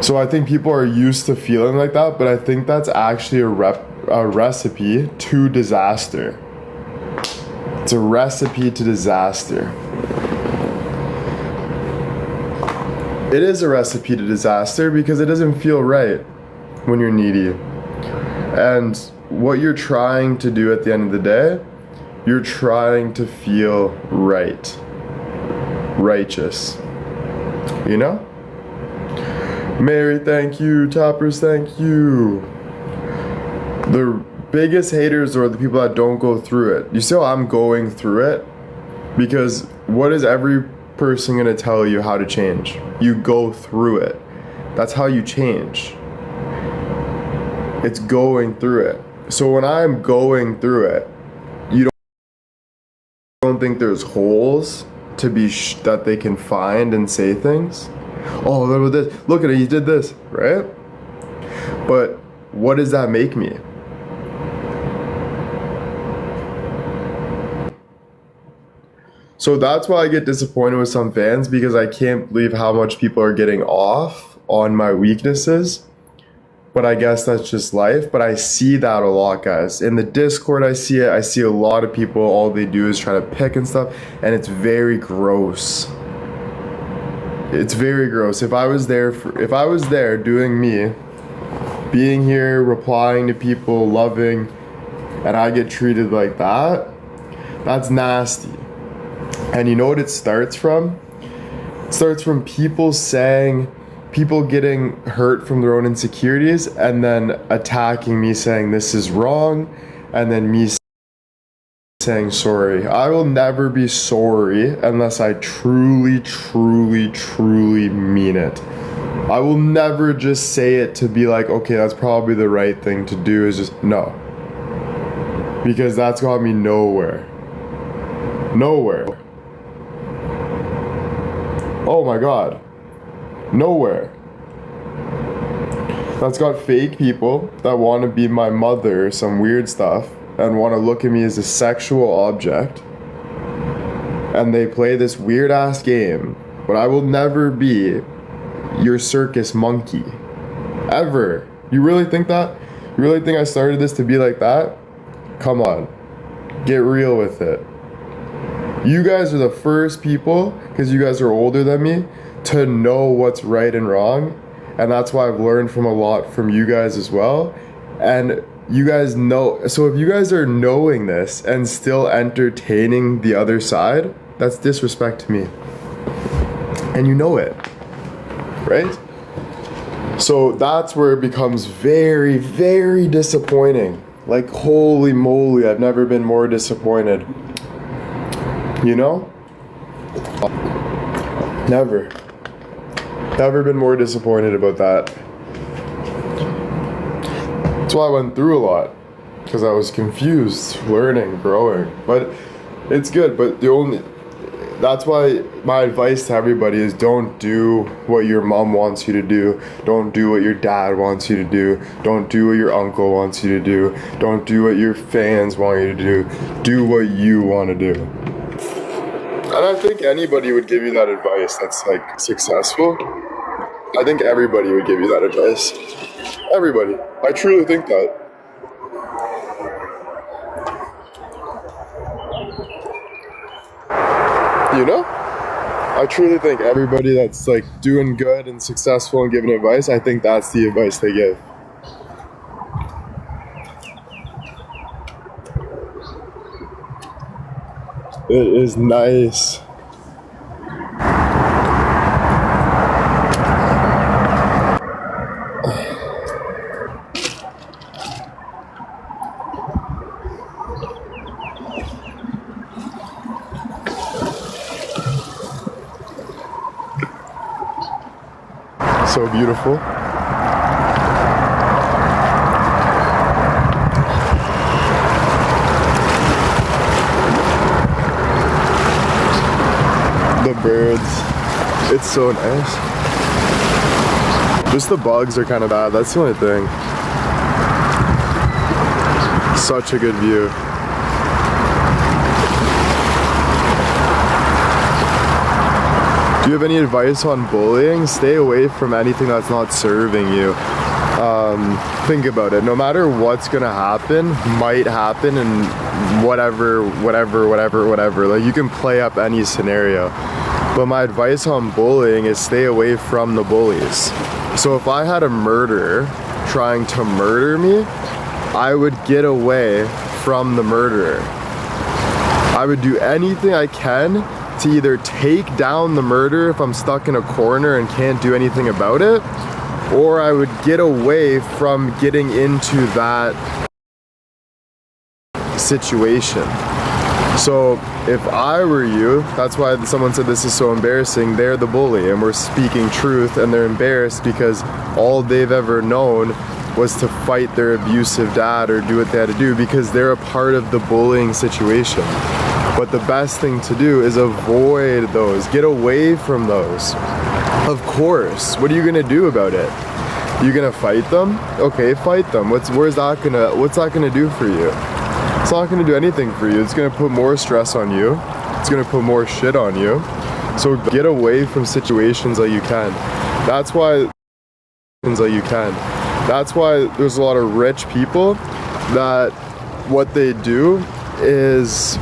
Speaker 1: So I think people are used to feeling like that, but I think that's actually a recipe to disaster. It's a recipe to disaster. It is a recipe to disaster because it doesn't feel right when you're needy. And what you're trying to do at the end of the day, you're trying to feel right. Righteous. You know? Mary, thank you. Toppers, thank you. The biggest haters are the people that don't go through it. You see how I'm going through it? Because what is every person going to tell you how to change? You go through it. That's how you change. It's going through it. So when I'm going through it, you don't think there's holes to be that they can find and say things? Oh, what about this? Look at it, he did this, right? But what does that make me? So that's why I get disappointed with some fans, because I can't believe how much people are getting off on my weaknesses. But I guess that's just life. But I see that a lot, guys. In the Discord, I see it. I see a lot of people, all they do is try to pick and stuff. And it's very gross. It's very gross. If I was there doing me, being here, replying to people, loving, and I get treated like that, that's nasty. And you know what it starts from? It starts from people getting hurt from their own insecurities and then attacking me saying this is wrong, and then me saying sorry. I will never be sorry unless I truly, truly, truly mean it. I will never just say it to be like, okay, that's probably the right thing to do, is just, no. Because that's got me nowhere. Nowhere. Oh my God. Nowhere. That's got fake people that want to be my mother or some weird stuff and want to look at me as a sexual object. And they play this weird ass game. But I will never be your circus monkey. Ever. You really think that? You really think I started this to be like that? Come on. Get real with it. You guys are the first people, because you guys are older than me, to know what's right and wrong. And that's why I've learned from a lot from you guys as well. And you guys know, so if you guys are knowing this and still entertaining the other side, that's disrespect to me. And you know it, right? So that's where it becomes very, very disappointing. Like, holy moly, I've never been more disappointed. You know? Never. Never been more disappointed about that. That's why I went through a lot. Because I was confused, learning, growing. But it's good, but that's why my advice to everybody is don't do what your mom wants you to do. Don't do what your dad wants you to do. Don't do what your uncle wants you to do. Don't do what your fans want you to do. Do what you want to do. And I think anybody would give you that advice that's like successful. I think everybody would give you that advice. Everybody. I truly think that. You know? I truly think everybody that's like doing good and successful and giving advice, I think that's the advice they give. It is nice. So beautiful. The birds. It's so nice. Just the bugs are kind of bad. That's the only thing. Such a good view. Do you have any advice on bullying? Stay away from anything that's not serving you. Think about it. No matter what's gonna happen, might happen, and whatever. Like, you can play up any scenario. But my advice on bullying is stay away from the bullies. So if I had a murderer trying to murder me, I would get away from the murderer. I would do anything I can to either take down the murderer if I'm stuck in a corner and can't do anything about it, or I would get away from getting into that situation. So if I were you, that's why someone said this is so embarrassing, they're the bully and we're speaking truth, and they're embarrassed because all they've ever known was to fight their abusive dad or do what they had to do because they're a part of the bullying situation. But the best thing to do is avoid those. Get away from those. Of course. What are you gonna do about it? You gonna fight them? Okay, fight them. What's that gonna do for you? It's not gonna do anything for you. It's gonna put more stress on you. It's gonna put more shit on you. So get away from situations that you can. That's why there's a lot of rich people that what they do is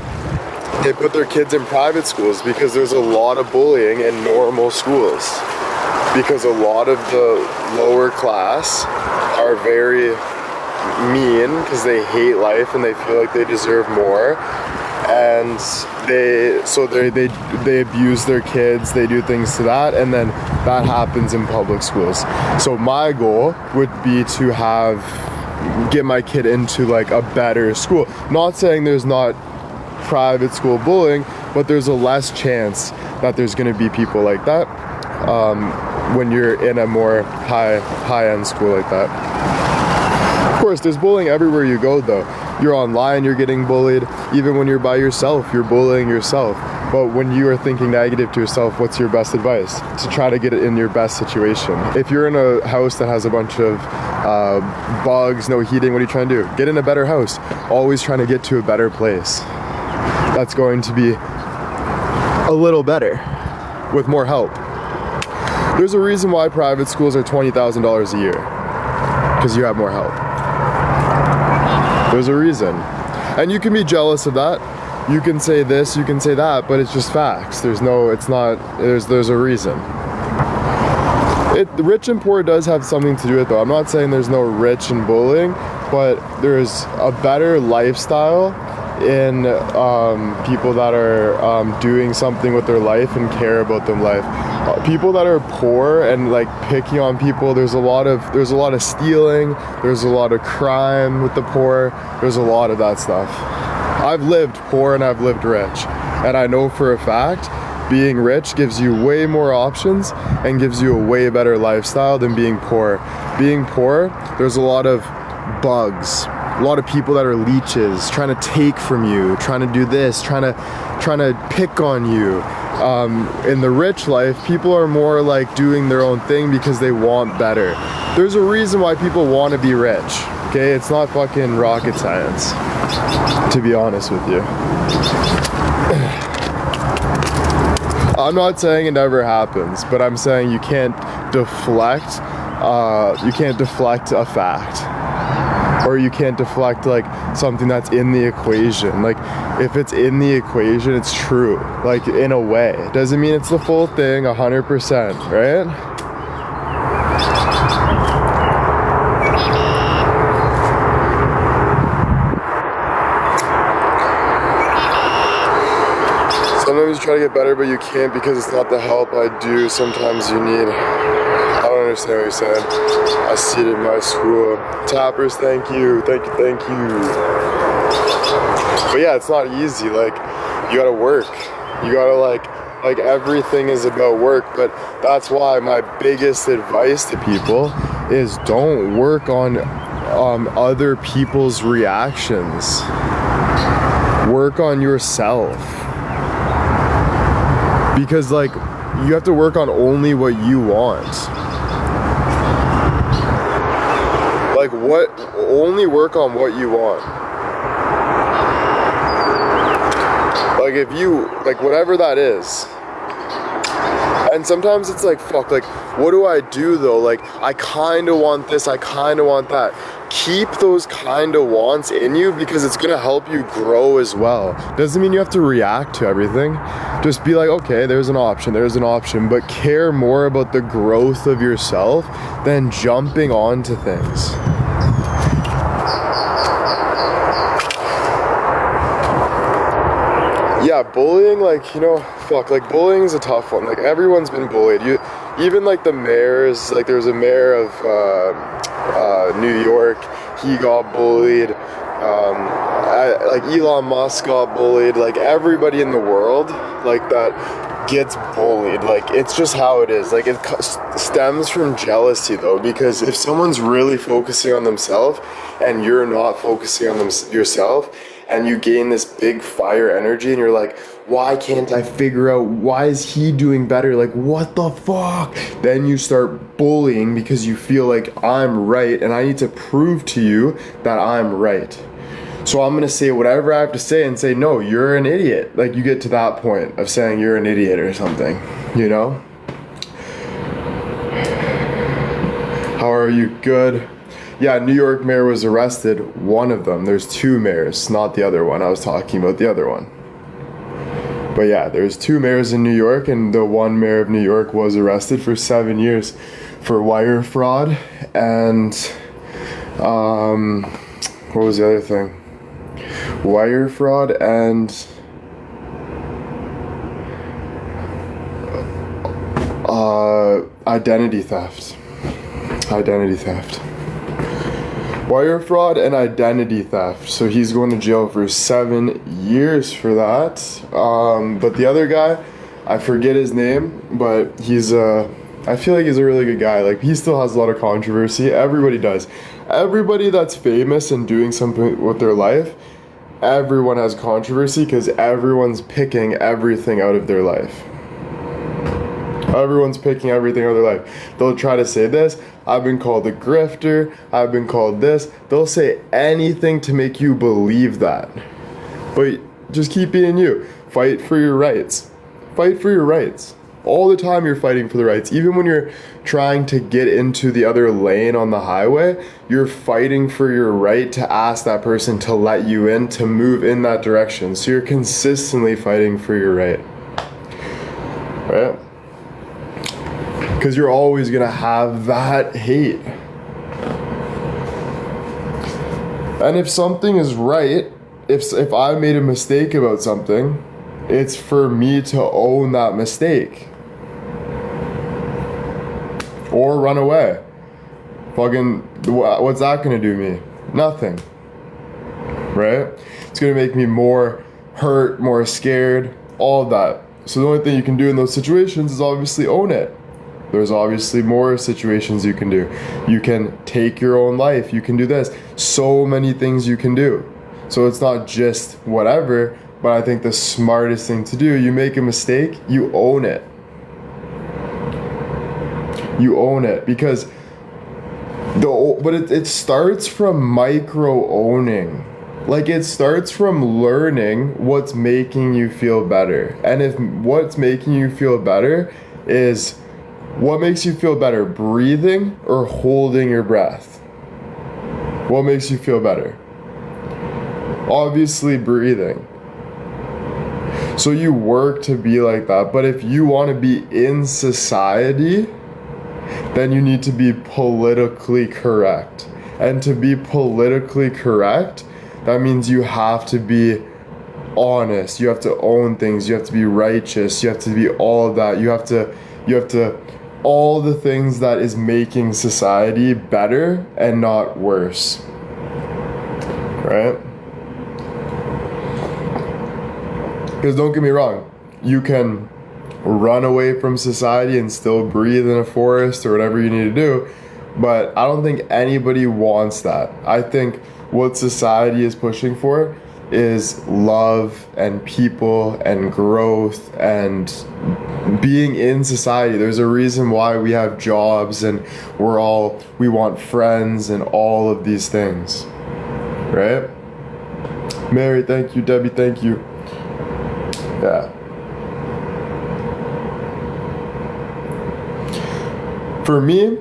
Speaker 1: they put their kids in private schools because there's a lot of bullying in normal schools. Because a lot of the lower class are very mean because they hate life and they feel like they deserve more. And they abuse their kids, they do things to that, and then that happens in public schools. So my goal would be to get my kid into like a better school. Not saying there's not private school bullying, but there's a less chance that there's going to be people like that when you're in a more high-end school like that. Of course, there's bullying everywhere you go though. You're online, you're getting bullied. Even when you're by yourself, you're bullying yourself. But when you are thinking negative to yourself, what's your best advice? To try to get it in your best situation. If you're in a house that has a bunch of bugs, no heating, what are you trying to do? Get in a better house. Always trying to get to a better place. That's going to be a little better with more help. There's a reason why private schools are $20,000 a year. Because you have more help. There's a reason. And you can be jealous of that. You can say this, you can say that, but it's just facts. There's a reason. The rich and poor does have something to do with it though. I'm not saying there's no rich and bullying, but there's a better lifestyle in people that are doing something with their life and care about their life. People that are poor and like picking on people, there's a lot of stealing, there's a lot of crime with the poor, there's a lot of that stuff. I've lived poor and I've lived rich, and I know for a fact being rich gives you way more options and gives you a way better lifestyle than being poor. Being poor, there's a lot of bugs, a lot of people that are leeches trying to take from you, trying to do this, trying to pick on you. In the rich life, people are more like doing their own thing because they want better. There's a reason why people want to be rich, okay? It's not fucking rocket science, to be honest with you. I'm not saying it never happens, but I'm saying you can't deflect a fact. or you can't deflect like something that's in the equation. Like if it's in the equation, it's true, like in a way. Doesn't mean it's the full thing 100%, right? Sometimes you try to get better, but you can't because it's not the help I do. Sometimes you need. I don't understand what you're saying. I see it in my school. Tappers, thank you. Thank you, thank you. But yeah, it's not easy. Like, you gotta work. You gotta like everything is about work. But that's why my biggest advice to people is don't work on other people's reactions. Work on yourself. Because like you have to work on only what you want. Like only work on what you want. Like if you, like whatever that is. And sometimes it's like, fuck, like what do I do though? Like I kinda want this, I kinda want that. Keep those kind of wants in you because it's gonna help you grow as well. Doesn't mean you have to react to everything. Just be like, okay, there's an option, but care more about the growth of yourself than jumping onto things. Yeah, bullying, like, you know, fuck, like bullying is a tough one. Like everyone's been bullied. Even like the mayors, like there was a mayor of New York, he got bullied. Like Elon Musk got bullied. Like everybody in the world, like that gets bullied. Like it's just how it is. Like it stems from jealousy though, because if someone's really focusing on themselves and you're not focusing on yourself, and you gain this big fire energy and you're like, why can't I figure out, why is he doing better? Like, what the fuck? Then you start bullying because you feel like I'm right and I need to prove to you that I'm right. So I'm gonna say whatever I have to say and say, no, you're an idiot. Like you get to that point of saying you're an idiot or something, you know? How are you? Good. Yeah, New York mayor was arrested, one of them. There's two mayors, not the other one. I was talking about the other one. But yeah, there's two mayors in New York, and the one mayor of New York was arrested for 7 years for wire fraud and, what was the other thing? Wire fraud and, identity theft. Identity theft. Wire fraud and identity theft. So he's going to jail for 7 years for that. But the other guy, I forget his name, but I feel like he's a really good guy. Like he still has a lot of controversy. Everybody does. Everybody that's famous and doing something with their life, everyone has controversy because everyone's picking everything out of their life. Everyone's picking everything out of their life. They'll try to say this, I've been called a grifter, I've been called this. They'll say anything to make you believe that. But just keep being you. Fight for your rights. Fight for your rights. All the time you're fighting for the rights. Even when you're trying to get into the other lane on the highway, you're fighting for your right to ask that person to let you in, to move in that direction. So you're consistently fighting for your right. Right? Because you're always going to have that hate. And if something is right, if I made a mistake about something, it's for me to own that mistake. Or run away. Fucking, what's that going to do me? Nothing. Right? It's going to make me more hurt, more scared, all of that. So the only thing you can do in those situations is obviously own it. There's obviously more situations you can do. You can take your own life. You can do this. So many things you can do. So it's not just whatever, but I think the smartest thing to do, you make a mistake, you own it. You own it because it starts from micro owning. Like it starts from learning what's making you feel better. And if what's making you feel better is, what makes you feel better, breathing or holding your breath? What makes you feel better? Obviously breathing. So you work to be like that, but if you want to be in society, then you need to be politically correct. And to be politically correct, that means you have to be honest, you have to own things, you have to be righteous, you have to be all of that. You have to all the things that is making society better and not worse. Right? Because don't get me wrong, you can run away from society and still breathe in a forest or whatever you need to do, but I don't think anybody wants that. I think what society is pushing for is love and people and growth and being in society. There's a reason why we have jobs and we want friends and all of these things, right? Mary, thank you. Debbie, thank you. Yeah. For me,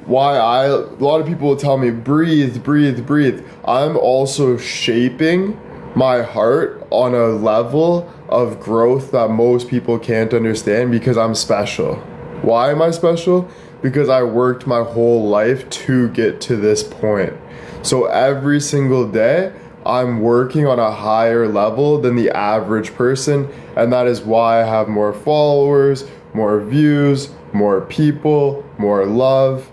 Speaker 1: a lot of people will tell me, breathe, breathe, breathe. I'm also shaping my heart on a level of growth that most people can't understand because I'm special. Why am I special? Because I worked my whole life to get to this point. So every single day, I'm working on a higher level than the average person, and that is why I have more followers, more views, more people, more love,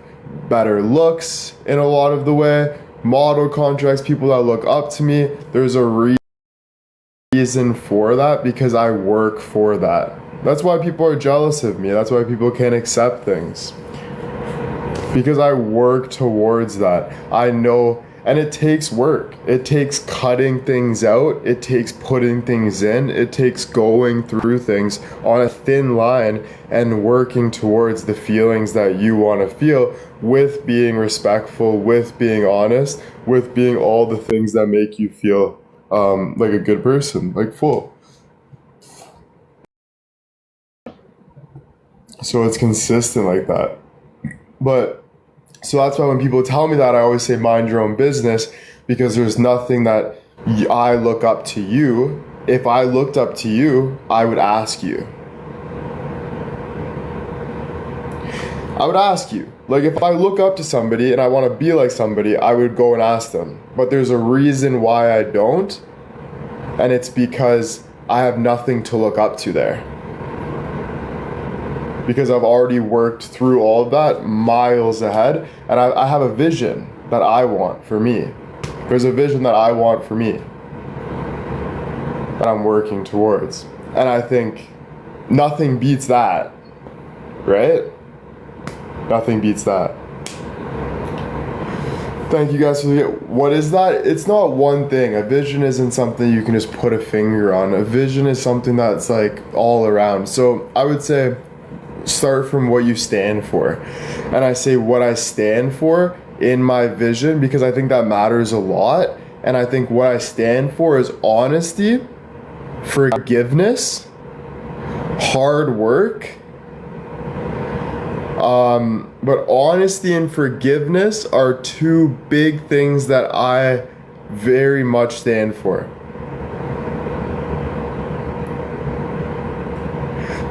Speaker 1: better looks in a lot of the way, model contracts, people that look up to me. There's a reason for that because I work for that. That's why people are jealous of me. That's why people can't accept things. Because I work towards that. I know. And it takes work. It takes cutting things out. It takes putting things in. It takes going through things on a thin line and working towards the feelings that you want to feel with being respectful, with being honest, with being all the things that make you feel like a good person, like full. So it's consistent like that. So that's why when people tell me that, I always say mind your own business, because there's nothing that I look up to you. If I looked up to you, I would ask you. I would ask you. Like if I look up to somebody and I want to be like somebody, I would go and ask them. But there's a reason why I don't, and it's because I have nothing to look up to there. Because I've already worked through all of that miles ahead, and I have a vision that I want for me. There's a vision that I want for me that I'm working towards. And I think nothing beats that, right? Nothing beats that. Thank you guys for the, what is that? It's not one thing. A vision isn't something you can just put a finger on. A vision is something that's like all around. So I would say, start from what you stand for. And I say what I stand for in my vision because I think that matters a lot. And I think what I stand for is honesty, forgiveness, hard work. But honesty and forgiveness are two big things that I very much stand for.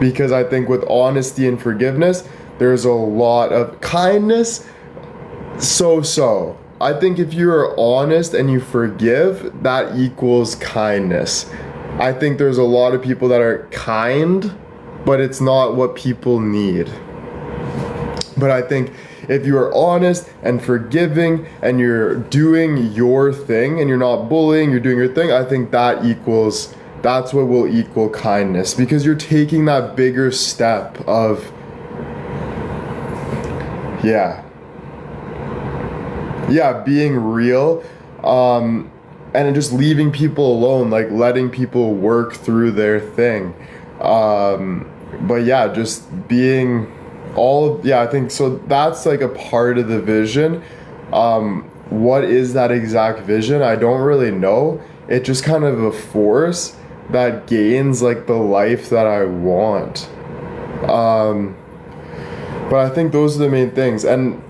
Speaker 1: Because I think with honesty and forgiveness, there's a lot of kindness. So. I think if you are honest and you forgive, that equals kindness. I think there's a lot of people that are kind, but it's not what people need. But I think if you are honest and forgiving and you're doing your thing and you're not bullying, you're doing your thing, I think that's what will equal kindness, because you're taking that bigger step of, being real, and just leaving people alone, like letting people work through their thing. Just being I think so. That's like a part of the vision. What is that exact vision? I don't really know. It's just kind of a force that gains like the life that I want. But I think those are the main things. And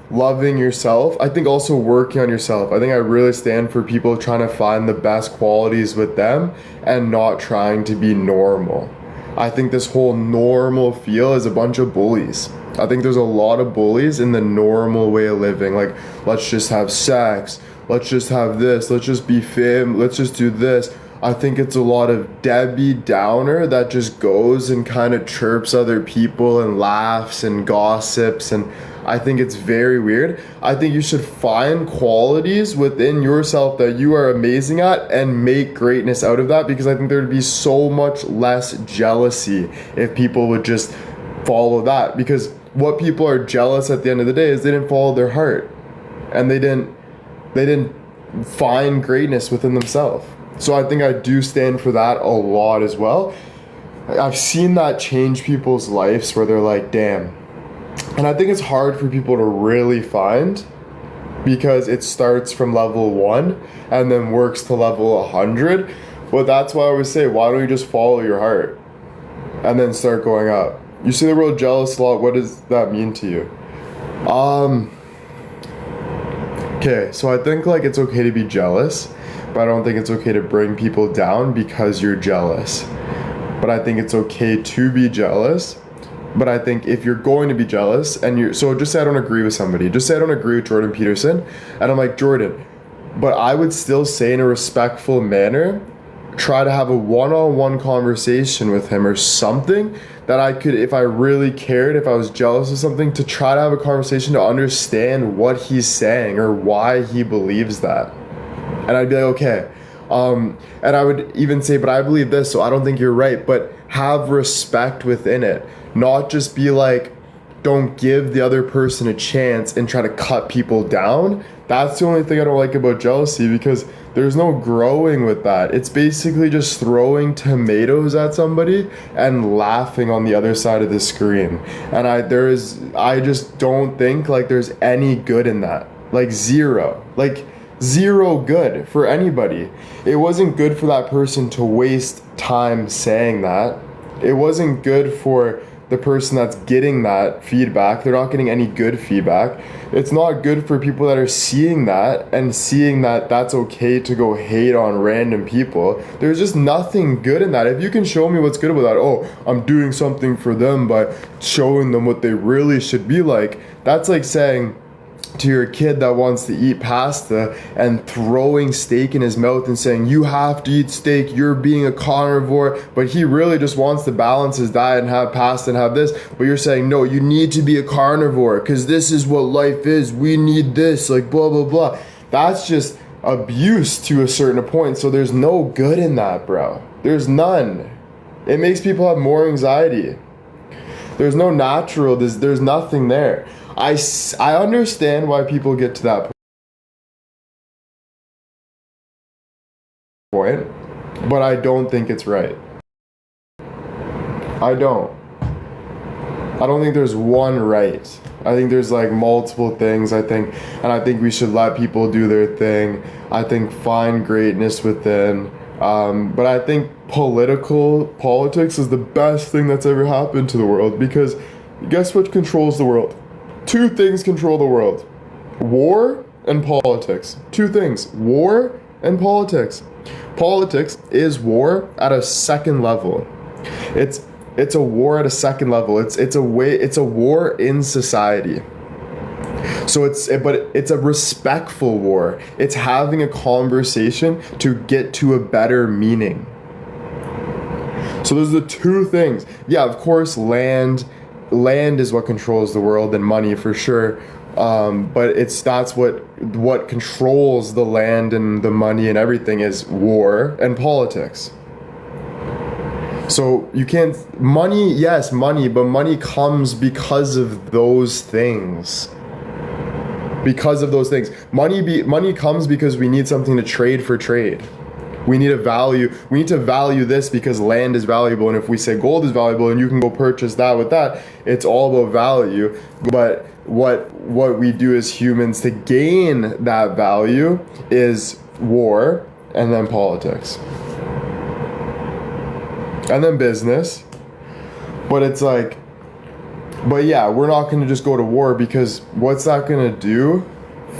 Speaker 1: loving yourself. I think also working on yourself. I think I really stand for people trying to find the best qualities with them and not trying to be normal. I think this whole normal feel is a bunch of bullies. I think there's a lot of bullies in the normal way of living. Like, let's just have sex. Let's just have this. Let's just be fam. Let's just do this. I think it's a lot of Debbie Downer that just goes and kind of chirps other people and laughs and gossips, and I think it's very weird. I think you should find qualities within yourself that you are amazing at and make greatness out of that, because I think there would be so much less jealousy if people would just follow that. Because what people are jealous at the end of the day is they didn't follow their heart, and they didn't find greatness within themselves. So I think I do stand for that a lot as well. I've seen that change people's lives where they're like, damn. And I think it's hard for people to really find, because it starts from level 1 and then works to level 100. But that's why I always say, why don't you just follow your heart and then start going up? You see the word jealous a lot. What does that mean to you? Okay, so I think like it's okay to be jealous, but I don't think it's okay to bring people down because you're jealous. But I think it's okay to be jealous. But I think if you're going to be jealous so just say I don't agree with somebody. Just say I don't agree with Jordan Peterson. And I'm like, Jordan, but I would still say in a respectful manner, try to have a one-on-one conversation with him or something that I could, if I really cared, if I was jealous of something, to try to have a conversation to understand what he's saying or why he believes that. And I'd be like, okay. And I would even say, but I believe this, so I don't think you're right. But have respect within it. Not just be like, don't give the other person a chance and try to cut people down. That's the only thing I don't like about jealousy, because there's no growing with that. It's basically just throwing tomatoes at somebody and laughing on the other side of the screen. And I just don't think like there's any good in that. Like zero good for anybody. It wasn't good for that person to waste time saying that. It wasn't good for the person that's getting that feedback. They're not getting any good feedback. It's not good for people that are seeing that and seeing that that's okay to go hate on random people. There's just nothing good in that. If you can show me what's good about that, oh, I'm doing something for them by showing them what they really should be like. That's like saying to your kid that wants to eat pasta and throwing steak in his mouth and saying, you have to eat steak, you're being a carnivore, but he really just wants to balance his diet and have pasta and have this. But you're saying, no, you need to be a carnivore because this is what life is. We need this, like blah, blah, blah. That's just abuse to a certain point. So there's no good in that, bro. There's none. It makes people have more anxiety. There's no natural, there's nothing there. I understand why people get to that point, but I don't think it's right. I don't think there's one right. I think there's like multiple things, and I think we should let people do their thing. I think find greatness within. But I think politics is the best thing that's ever happened to the world, because guess what controls the world? Two things control the world: war and politics. Two things: war and politics. Politics is war at a second level. It's a war at a second level. It's a war in society. So it's a respectful war. It's having a conversation to get to a better meaning. So those are the two things. Yeah, of course, land is what controls the world, and money for sure. But that's what controls the land and the money and everything is war and politics. So you can't, money, but money comes because of those things. Because of those things. Money comes because we need something to trade for trade. We need to value this because land is valuable, and if we say gold is valuable and you can go purchase that with that, it's all about value. But what we do as humans to gain that value is war, and then politics, and then business. But it's like But yeah, we're not going to just go to war, because what's that going to do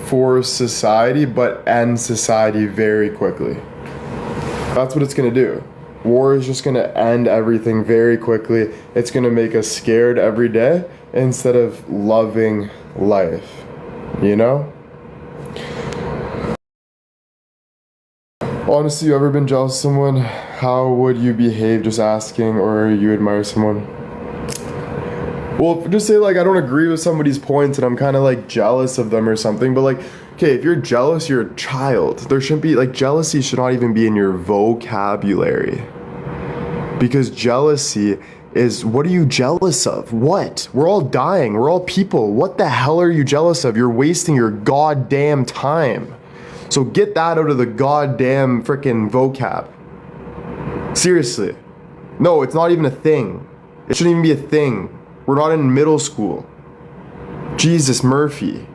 Speaker 1: for society but end society very quickly? That's what it's going to do. War is just going to end everything very quickly. It's going to make us scared every day instead of loving life, you know? Honestly, you ever been jealous of someone? How would you behave? Just asking. Or you admire someone? Well, just say like I don't agree with somebody's points and I'm kind of like jealous of them or something, but like, okay, if you're jealous, you're a child. There shouldn't be, like, jealousy should not even be in your vocabulary. Because jealousy is, what are you jealous of? What? We're all dying. We're all people. What the hell are you jealous of? You're wasting your goddamn time. So get that out of the goddamn freaking vocab. Seriously. No, it's not even a thing. It shouldn't even be a thing. We're not in middle school. Jesus, Murphy.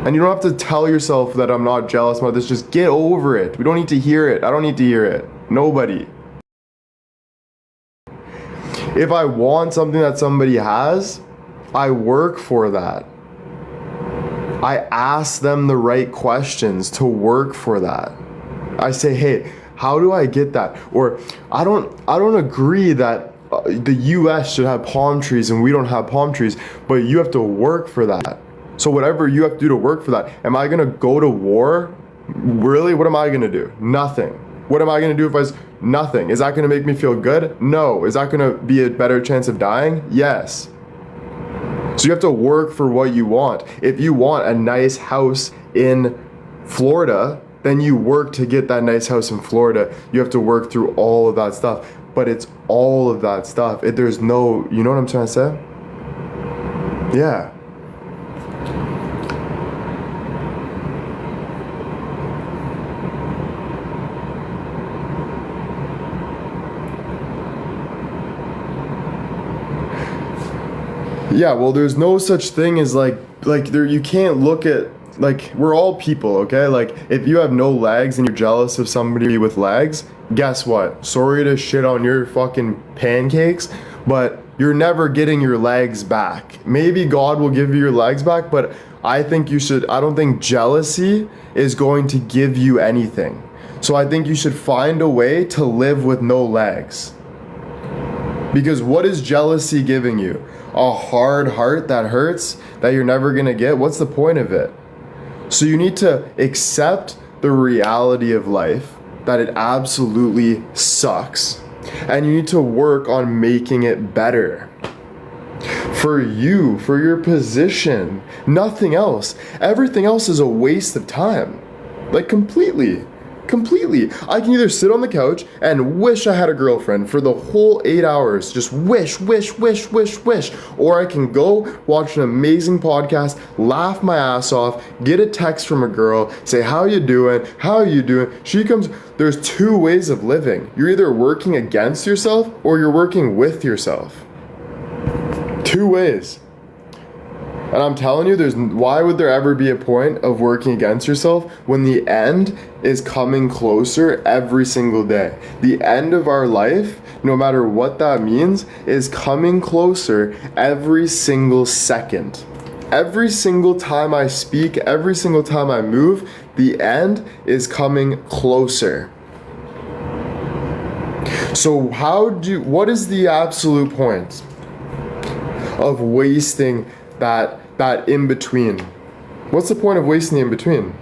Speaker 1: And you don't have to tell yourself that I'm not jealous about this. Just get over it. We don't need to hear it. I don't need to hear it. Nobody. If I want something that somebody has, I work for that. I ask them the right questions to work for that. I say, hey, how do I get that? Or I don't agree that the US should have palm trees and we don't have palm trees, but you have to work for that. So whatever you have to do to work for that. Am I gonna go to war? Really? What am I gonna do? Nothing. What am I gonna do if I was nothing? Is that gonna make me feel good? No. Is that gonna be a better chance of dying? Yes. So you have to work for what you want. If you want a nice house in Florida, then you work to get that nice house in Florida. You have to work through all of that stuff. But it's all of that stuff. There's no, you know what I'm trying to say? Yeah. Yeah, well, there's no such thing as like there, you can't look at, like, we're all people, okay? Like, if you have no legs and you're jealous of somebody with legs, guess what? Sorry to shit on your fucking pancakes, but you're never getting your legs back. Maybe God will give you your legs back, but I don't think jealousy is going to give you anything. So I think you should find a way to live with no legs. Because what is jealousy giving you? A hard heart that hurts, that you're never gonna get? What's the point of it? So you need to accept the reality of life, that it absolutely sucks. And you need to work on making it better. For you, for your position, nothing else. Everything else is a waste of time. Like, completely. I can either sit on the couch and wish I had a girlfriend for the whole 8 hours, just wish, or I can go watch an amazing podcast, laugh my ass off, get a text from a girl, say, how you doing? She comes. There's two ways of living. You're either working against yourself or you're working with yourself. Two ways. And I'm telling you, why would there ever be a point of working against yourself when the end is coming closer every single day? The end of our life, no matter what that means, is coming closer every single second. Every single time I speak, every single time I move, the end is coming closer. So what is the absolute point of wasting that in between? What's the point of wasting the in between?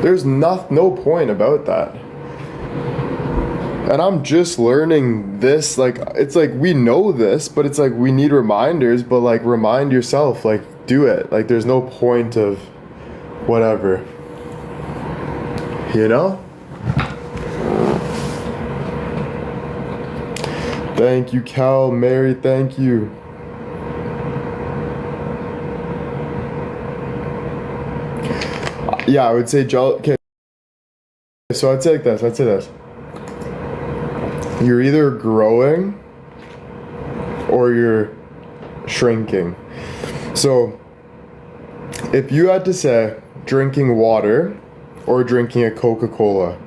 Speaker 1: There's no point about that. And I'm just learning this. Like, it's like we know this, but it's like we need reminders. But like, remind yourself, like, do it. Like, there's no point of whatever, you know? Thank you, Cal. Mary, thank you. Yeah, I would say okay. So I'd say this. You're either growing or you're shrinking. So if you had to say drinking water or drinking a Coca-Cola,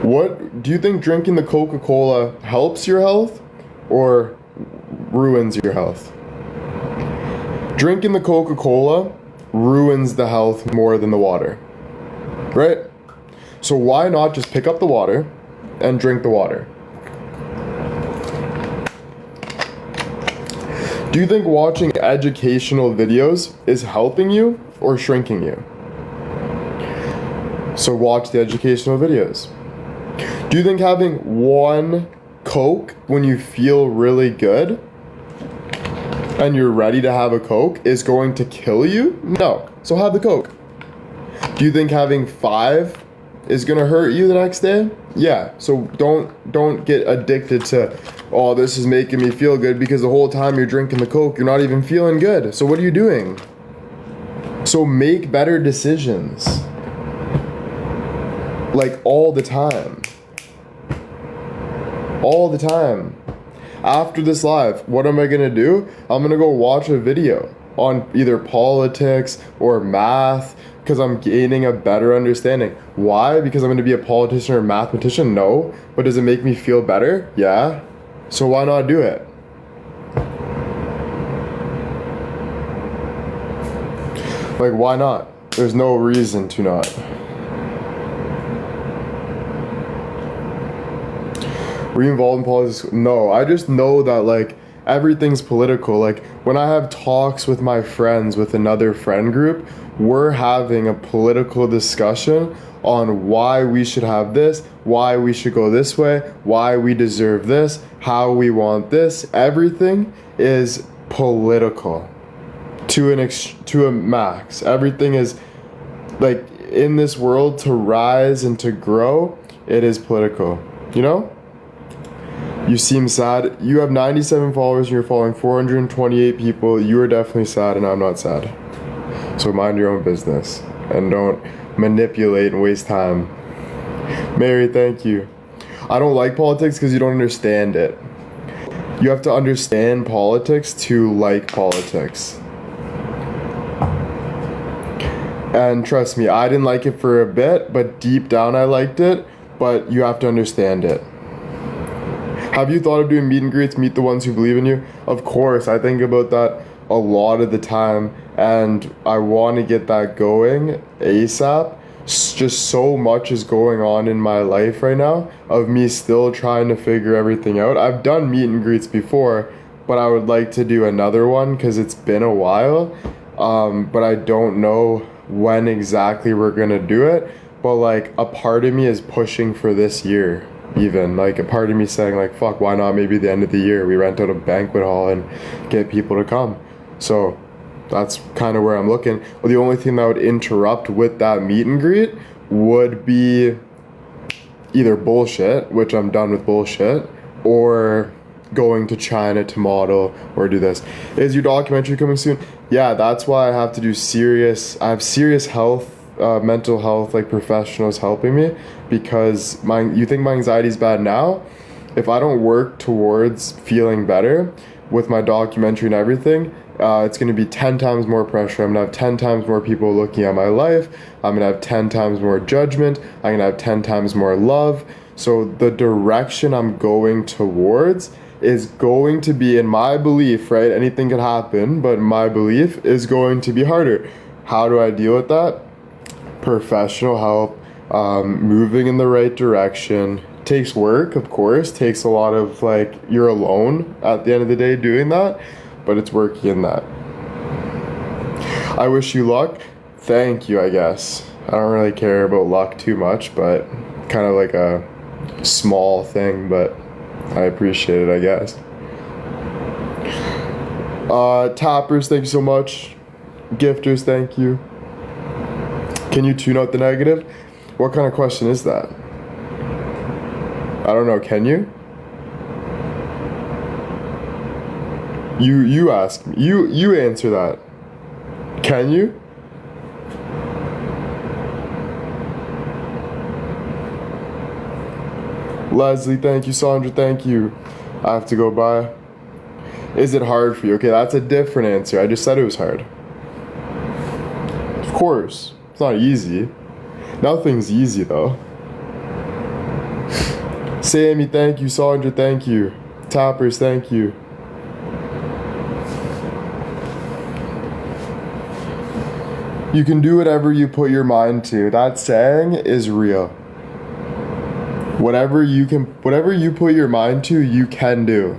Speaker 1: What do you think drinking the Coca-Cola helps your health or ruins your health? Drinking the Coca-Cola ruins the health more than the water, right? So why not just pick up the water and drink the water? Do you think watching educational videos is helping you or shrinking you? So watch the educational videos. Do you think having one Coke when you feel really good and you're ready to have a Coke is going to kill you? No. So have the Coke. Do you think having 5 is gonna hurt you the next day? Yeah. So don't get addicted to, oh, this is making me feel good, because the whole time you're drinking the Coke, you're not even feeling good. So what are you doing? So make better decisions. Like all the time. All the time. After this live, what am I gonna do? I'm gonna go watch a video on either politics or math, because I'm gaining a better understanding. Why? Because I'm gonna be a politician or a mathematician? No. But does it make me feel better? Yeah. So why not do it? Like, why not? There's no reason to not. Were you involved in politics? No, I just know that like everything's political. Like when I have talks with my friends with another friend group, we're having a political discussion on why we should have this, why we should go this way, why we deserve this, how we want this. Everything is political to a max. Everything is like, in this world, to rise and to grow, it is political. You know? You seem sad. You have 97 followers and you're following 428 people. You are definitely sad and I'm not sad. So mind your own business and don't manipulate and waste time. Mary, thank you. I don't like politics because you don't understand it. You have to understand politics to like politics. And trust me, I didn't like it for a bit, but deep down I liked it, but you have to understand it. Have you thought of doing meet and greets, meet the ones who believe in you? Of course, I think about that a lot of the time, and I want to get that going ASAP. Just so much is going on in my life right now of me still trying to figure everything out. I've done meet and greets before, but I would like to do another one because it's been a while, but I don't know when exactly we're gonna do it. But like a part of me is pushing for this year. Even like a part of me saying like, fuck, why not maybe the end of the year we rent out a banquet hall and get people to come. So that's kind of where I'm looking. Well, the only thing that would interrupt with that meet and greet would be either bullshit, which I'm done with bullshit, or going to China to model or do this. Is your documentary coming soon? Yeah, that's why I have to do I have serious health, mental health, like professionals helping me, because you think my anxiety is bad now? If I don't work towards feeling better with my documentary and everything, it's going to be 10 times more pressure. I'm going to have 10 times more people looking at my life. I'm going to have 10 times more judgment. I'm going to have 10 times more love. So the direction I'm going towards is going to be, in my belief, right? Anything could happen, but my belief is going to be harder. How do I deal with that? Professional help, moving in the right direction. Takes work, of course. Takes a lot of like, you're alone at the end of the day doing that, but it's working in that. I wish you luck. Thank you, I guess. I don't really care about luck too much, but kind of like a small thing, but I appreciate it, I guess. Tappers, thank you so much. Gifters, thank you. Can you tune out the negative? What kind of question is that? I don't know, can you? You ask me. You answer that. Can you? Leslie, thank you. Sandra, thank you. I have to go by. Is it hard for you? Okay, that's a different answer. I just said it was hard. Of course. It's not easy. Nothing's easy though. Sammy, thank you. Sandra, thank you. Tappers, thank you. You can do whatever you put your mind to. That saying is real. Whatever you put your mind to, you can do.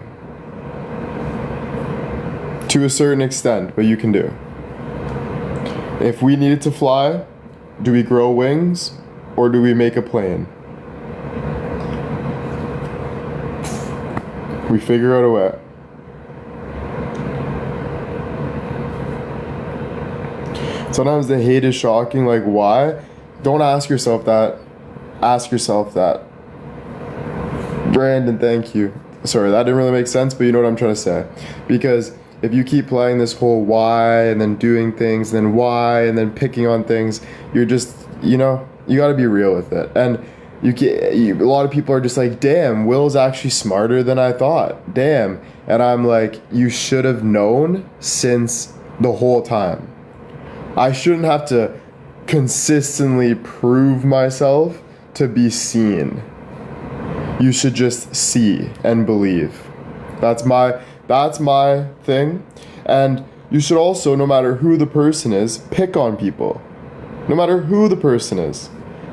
Speaker 1: To a certain extent, but you can do. If we needed to fly, do we grow wings or do we make a plane? We figure out a way. Sometimes the hate is shocking, like why? Don't ask yourself that. Ask yourself that. Brandon, thank you. Sorry, that didn't really make sense, but you know what I'm trying to say. Because if you keep playing this whole why and then doing things, then why, and then picking on things, you're just, you know, you got to be real with it. And a lot of people are just like, damn, Will's actually smarter than I thought. Damn. And I'm like, you should have known since the whole time. I shouldn't have to consistently prove myself to be seen. You should just see and believe. That's my thing. And you should also, no matter who the person is, pick on people. No matter who the person is.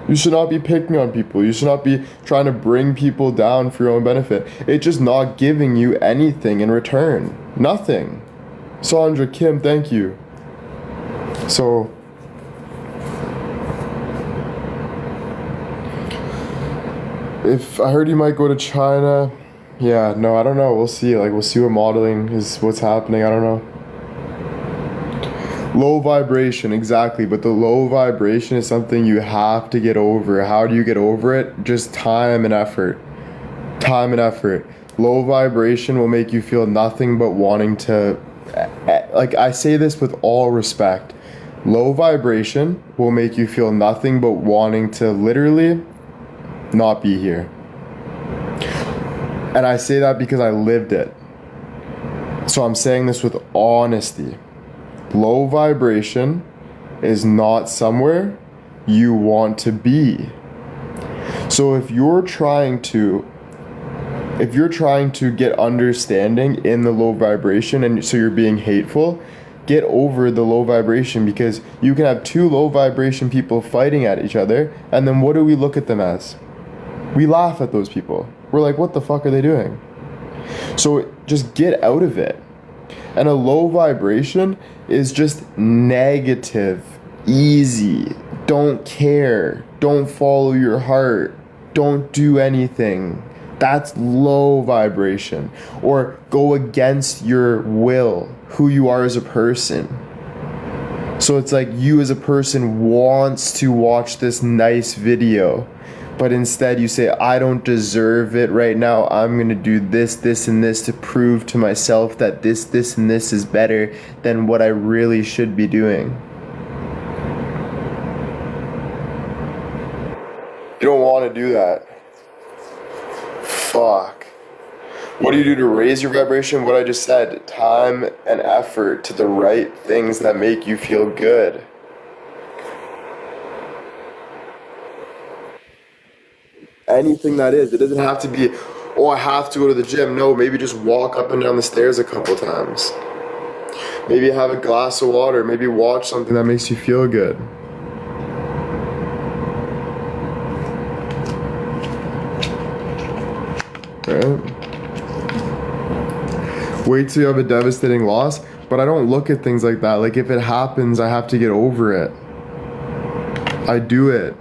Speaker 1: You should not be picking on people. You should not be trying to bring people down for your own benefit. It's just not giving you anything in return. Nothing. Sandra, Kim, thank you. So, if I heard you might go to China, yeah, no, I don't know. We'll see. Like, we'll see what modeling is, what's happening. I don't know. Low vibration, exactly. But the low vibration is something you have to get over. How do you get over it? Just time and effort. Time and effort. Low vibration will make you feel nothing but wanting to, like, I say this with all respect. Low vibration will make you feel nothing but wanting to literally not be here. And I say that because I lived it. So I'm saying this with honesty. Low vibration is not somewhere you want to be. So if you're trying to get understanding in the low vibration and so you're being hateful, get over the low vibration, because you can have two low vibration people fighting at each other, and then what do we look at them as? We laugh at those people. We're like, what the fuck are they doing? So just get out of it. And a low vibration is just negative, easy, don't care, don't follow your heart, don't do anything. That's low vibration. Or go against your will, who you are as a person. So it's like you as a person wants to watch this nice video, but instead you say, I don't deserve it right now. I'm going to do this, this, and this to prove to myself that this, and this is better than what I really should be doing. You don't want to do that. Fuck. What do you do to raise your vibration? What I just said, time and effort to the right things that make you feel good. Anything that is. It doesn't have to be, oh, I have to go to the gym. No, maybe just walk up and down the stairs a couple times. Maybe have a glass of water. Maybe watch something that makes you feel good. Right? Wait till you have a devastating loss, but I don't look at things like that. Like, if it happens, I have to get over it. I do it.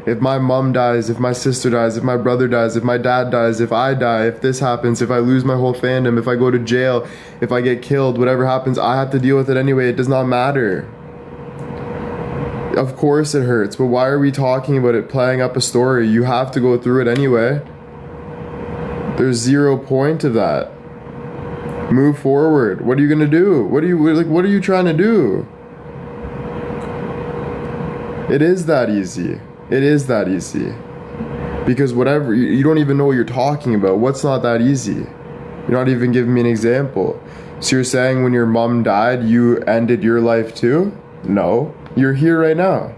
Speaker 1: If my mom dies, if my sister dies, if my brother dies, if my dad dies, if I die, if this happens, if I lose my whole fandom, if I go to jail, if I get killed, whatever happens, I have to deal with it anyway. It does not matter. Of course it hurts, but why are we talking about it, playing up a story? You have to go through it anyway. There's 0 point of that. Move forward. What are you gonna do? What are you trying to do? It is that easy. It is that easy. Because whatever, you don't even know what you're talking about. What's not that easy? You're not even giving me an example. So you're saying when your mom died, you ended your life too? No. You're here right now.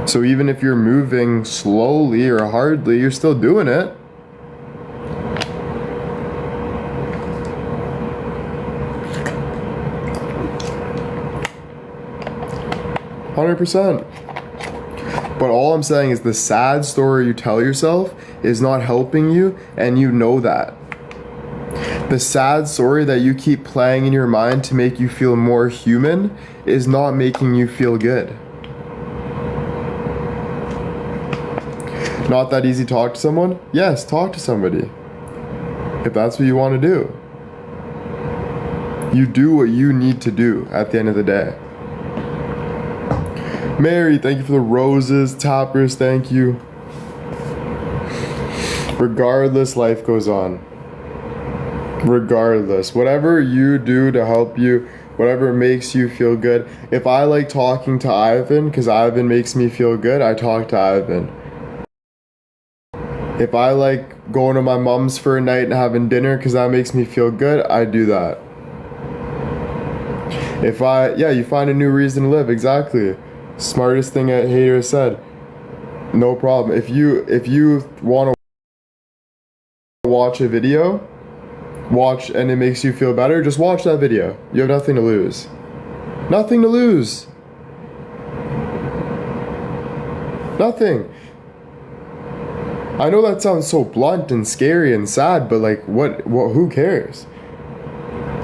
Speaker 1: So even if you're moving slowly or hardly, you're still doing it. 100%. But all I'm saying is the sad story you tell yourself is not helping you, and you know that. The sad story that you keep playing in your mind to make you feel more human is not making you feel good. Not that easy to talk to someone? Yes, talk to somebody. If that's what you want to do. You do what you need to do at the end of the day. Mary, thank you for the roses. Tappers, thank you. Regardless, life goes on. Regardless, whatever you do to help you, whatever makes you feel good. If I like talking to Ivan because Ivan makes me feel good, I talk to Ivan. If I like going to my mom's for a night and having dinner because that makes me feel good, I do that. You find a new reason to live, exactly. Smartest thing a hater said. No problem. If you want to watch a video, and it makes you feel better, just watch that video. You have nothing to lose. Nothing to lose. Nothing. I know that sounds so blunt and scary and sad, but like what who cares?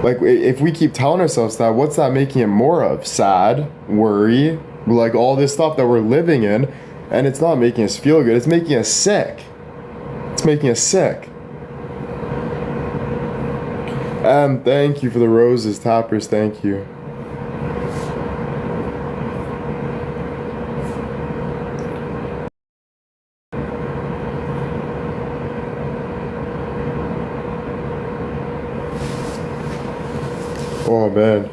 Speaker 1: Like if we keep telling ourselves that, what's that making it more of? Sad, worry, like all this stuff that we're living in, and it's not making us feel good, it's making us sick. It's making us sick. Thank you for the roses, Tappers, thank you. Oh man.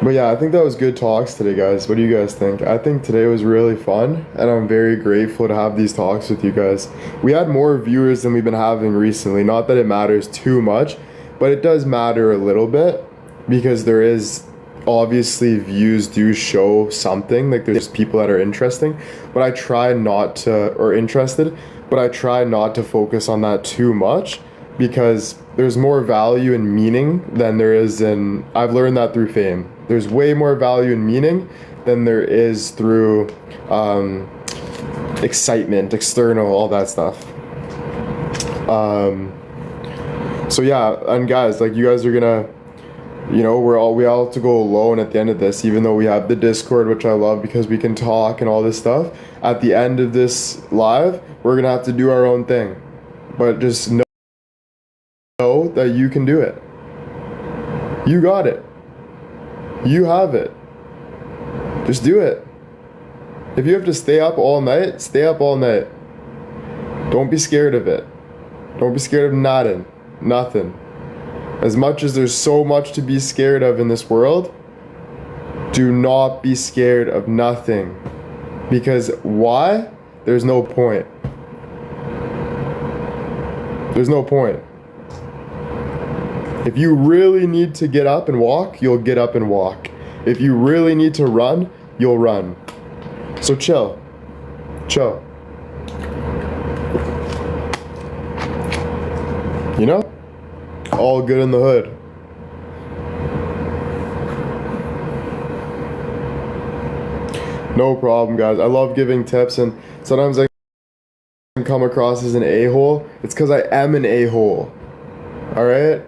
Speaker 1: But yeah, I think that was good talks today, guys. What do you guys think? I think today was really fun, and I'm very grateful to have these talks with you guys. We had more viewers than we've been having recently. Not that it matters too much, but it does matter a little bit, because there is obviously views do show something. Like there's people that are interesting, but I try not to, or interested, but I try not to focus on that too much, because there's more value in meaning than there is in, I've learned that through fame. There's way more value in meaning than there is through excitement, external, all that stuff. So yeah, and guys, like you guys are gonna, you know, we all have to go alone at the end of this, even though we have the Discord, which I love because we can talk and all this stuff. At the end of this live, we're gonna have to do our own thing. But just know that you can do it. You got it. You have it. Just do it. If you have to stay up all night, stay up all night. Don't be scared of it. Don't be scared of nothing. As much as there's so much to be scared of in this world, do not be scared of nothing. Because why? There's no point. There's no point. If you really need to get up and walk, you'll get up and walk. If you really need to run, you'll run. So chill. Chill. You know? All good in the hood. No problem, guys. I love giving tips, and sometimes I come across as an a-hole. It's because I am an a-hole. Alright?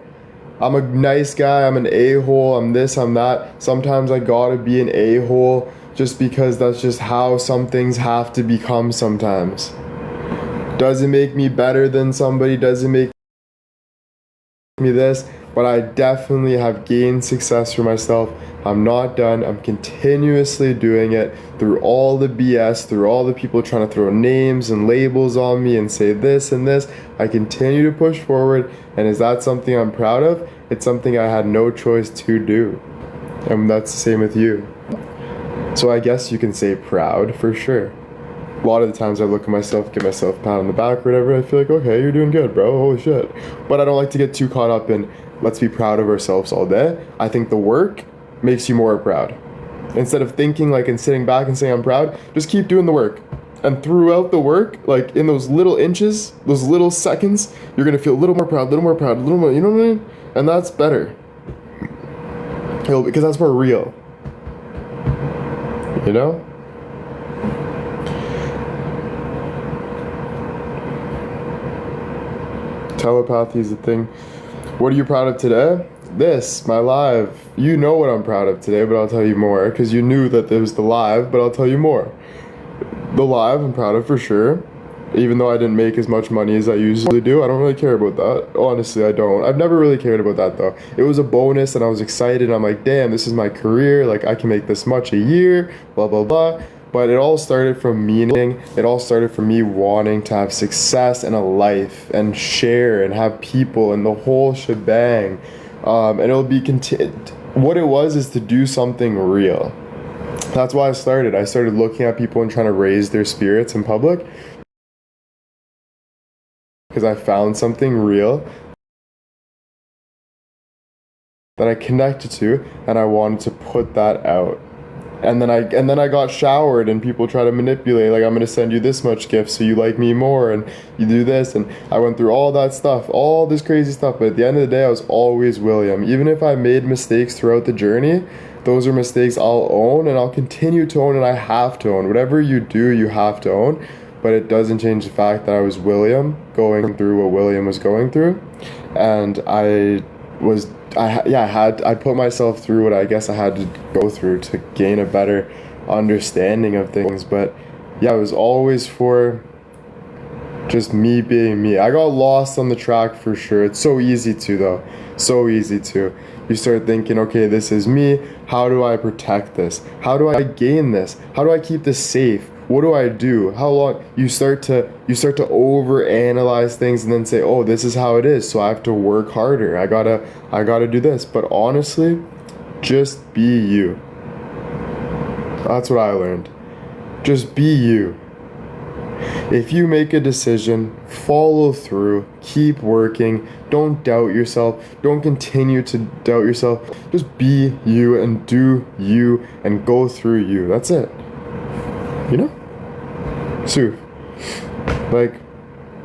Speaker 1: I'm a nice guy, I'm an a-hole, I'm this, I'm that. Sometimes I gotta be an a-hole just because that's just how some things have to become sometimes. Doesn't make me better than somebody, doesn't make me this, but I definitely have gained success for myself. I'm not done. I'm continuously doing it through all the BS, through all the people trying to throw names and labels on me and say this and this. I continue to push forward, and is that something I'm proud of? It's something I had no choice to do. And that's the same with you. So I guess you can say proud for sure. A lot of the times I look at myself, give myself a pat on the back or whatever, I feel like, okay, you're doing good, bro, holy shit. But I don't like to get too caught up in, let's be proud of ourselves all day. I think the work makes you more proud. Instead of thinking like and sitting back and saying I'm proud, just keep doing the work. And throughout the work, like in those little inches, those little seconds, you're gonna feel a little more proud, a little more proud, a little more, you know what I mean? And that's better. Because that's more real. You know? Telepathy is a thing. What are you proud of today? This, my live. You know what I'm proud of today, but I'll tell you more because you knew that there was the live, but I'll tell you more. The live I'm proud of for sure. Even though I didn't make as much money as I usually do, I don't really care about that. Honestly, I don't. I've never really cared about that though. It was a bonus and I was excited. I'm like, damn, this is my career. Like, I can make this much a year, blah, blah, blah. But it all started from meaning. It all started from me wanting to have success in a life and share and have people and the whole shebang. And it'll be what it was is to do something real. That's why I started. I started looking at people and trying to raise their spirits in public. Because I found something real that I connected to and I wanted to put that out. And then I got showered and people try to manipulate, like, I'm gonna send you this much gift so you like me more and you do this, and I went through all that stuff, all this crazy stuff, but at the end of the day I was always William. Even if I made mistakes throughout the journey, those are mistakes I'll own and I'll continue to own, and I have to own. Whatever you do, you have to own. But it doesn't change the fact that I was William going through what William was going through. And I put myself through what I guess I had to go through to gain a better understanding of things. But yeah, it was always for just me being me. I got lost on the track for sure. It's so easy to though. So easy to. You start thinking, okay, this is me. How do I protect this? How do I gain this? How do I keep this safe? What do I do? How long? You start to overanalyze things and then say, oh, this is how it is, so I have to work harder. I gotta do this. But honestly, just be you. That's what I learned. Just be you. If you make a decision, follow through, keep working, don't doubt yourself, don't continue to doubt yourself. Just be you and do you and go through you. That's it. You know? So, like,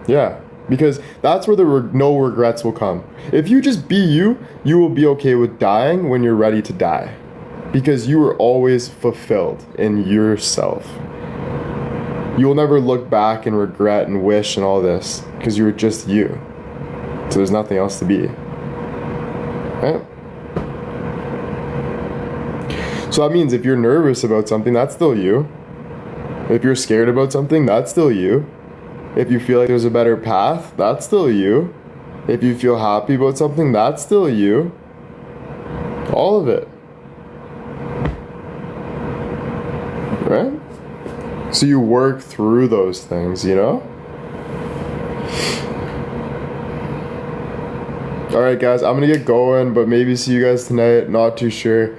Speaker 1: yeah, because that's where the no regrets will come. If you just be you, you will be okay with dying when you're ready to die. Because you were always fulfilled in yourself. You will never look back and regret and wish and all this, because you were just you. So there's nothing else to be. Right? So that means if you're nervous about something, that's still you. If you're scared about something, that's still you. If you feel like there's a better path, that's still you. If you feel happy about something, that's still you. All of it. Right? So you work through those things, you know? Alright guys, I'm gonna get going, but maybe see you guys tonight. Not too sure.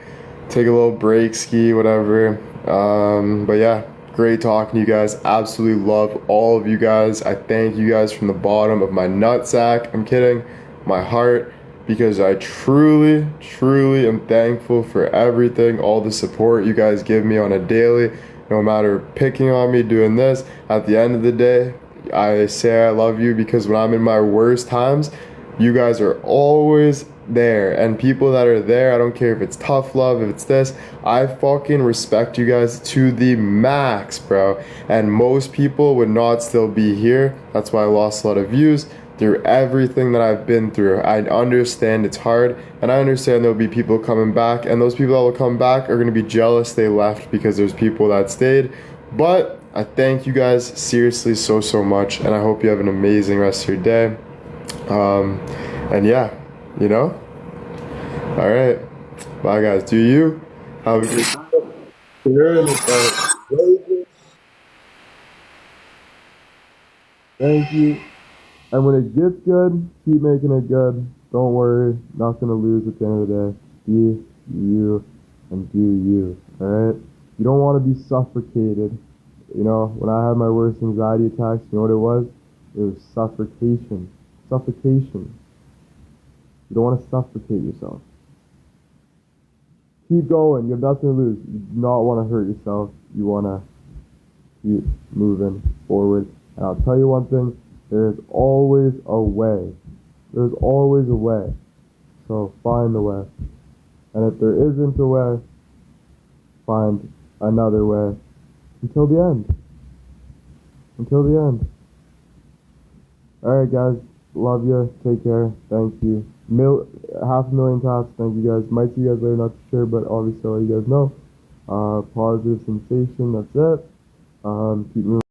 Speaker 1: Take a little break, ski, whatever. But yeah. Great talking to you guys. Absolutely love all of you guys. I thank you guys from the bottom of my nutsack. I'm kidding. My heart. Because I truly, truly am thankful for everything. All the support you guys give me on a daily. No matter picking on me, doing this. At the end of the day, I say I love you because when I'm in my worst times, you guys are always there. And people that are there, I don't care if it's tough love, if it's this, I fucking respect you guys to the max, bro. And most people would not still be here. That's why I lost a lot of views through everything that I've been through. I understand it's hard, and I understand there'll be people coming back, and those people that will come back are gonna be jealous they left because there's people that stayed. But I thank you guys seriously so much, and I hope you have an amazing rest of your day. And yeah, you know? Alright. Bye guys. Do you have a good day? Thank you. And when it gets good, keep making it good. Don't worry. Nothing to lose at the end of the day. Be you and do you. Alright? You don't want to be suffocated. You know, when I had my worst anxiety attacks, you know what it was? It was suffocation. Suffocation. You don't want to suffocate yourself. Keep going. You have nothing to lose. You do not want to hurt yourself. You want to keep moving forward. And I'll tell you one thing. There is always a way. There's always a way. So find the way. And if there isn't a way, find another way. Until the end. Until the end. Alright guys, love you, take care, thank you. 500,000 taps, thank you guys. Might see you guys later, not too sure, but obviously I'll let you guys know. Positive sensation, that's it. Keep moving.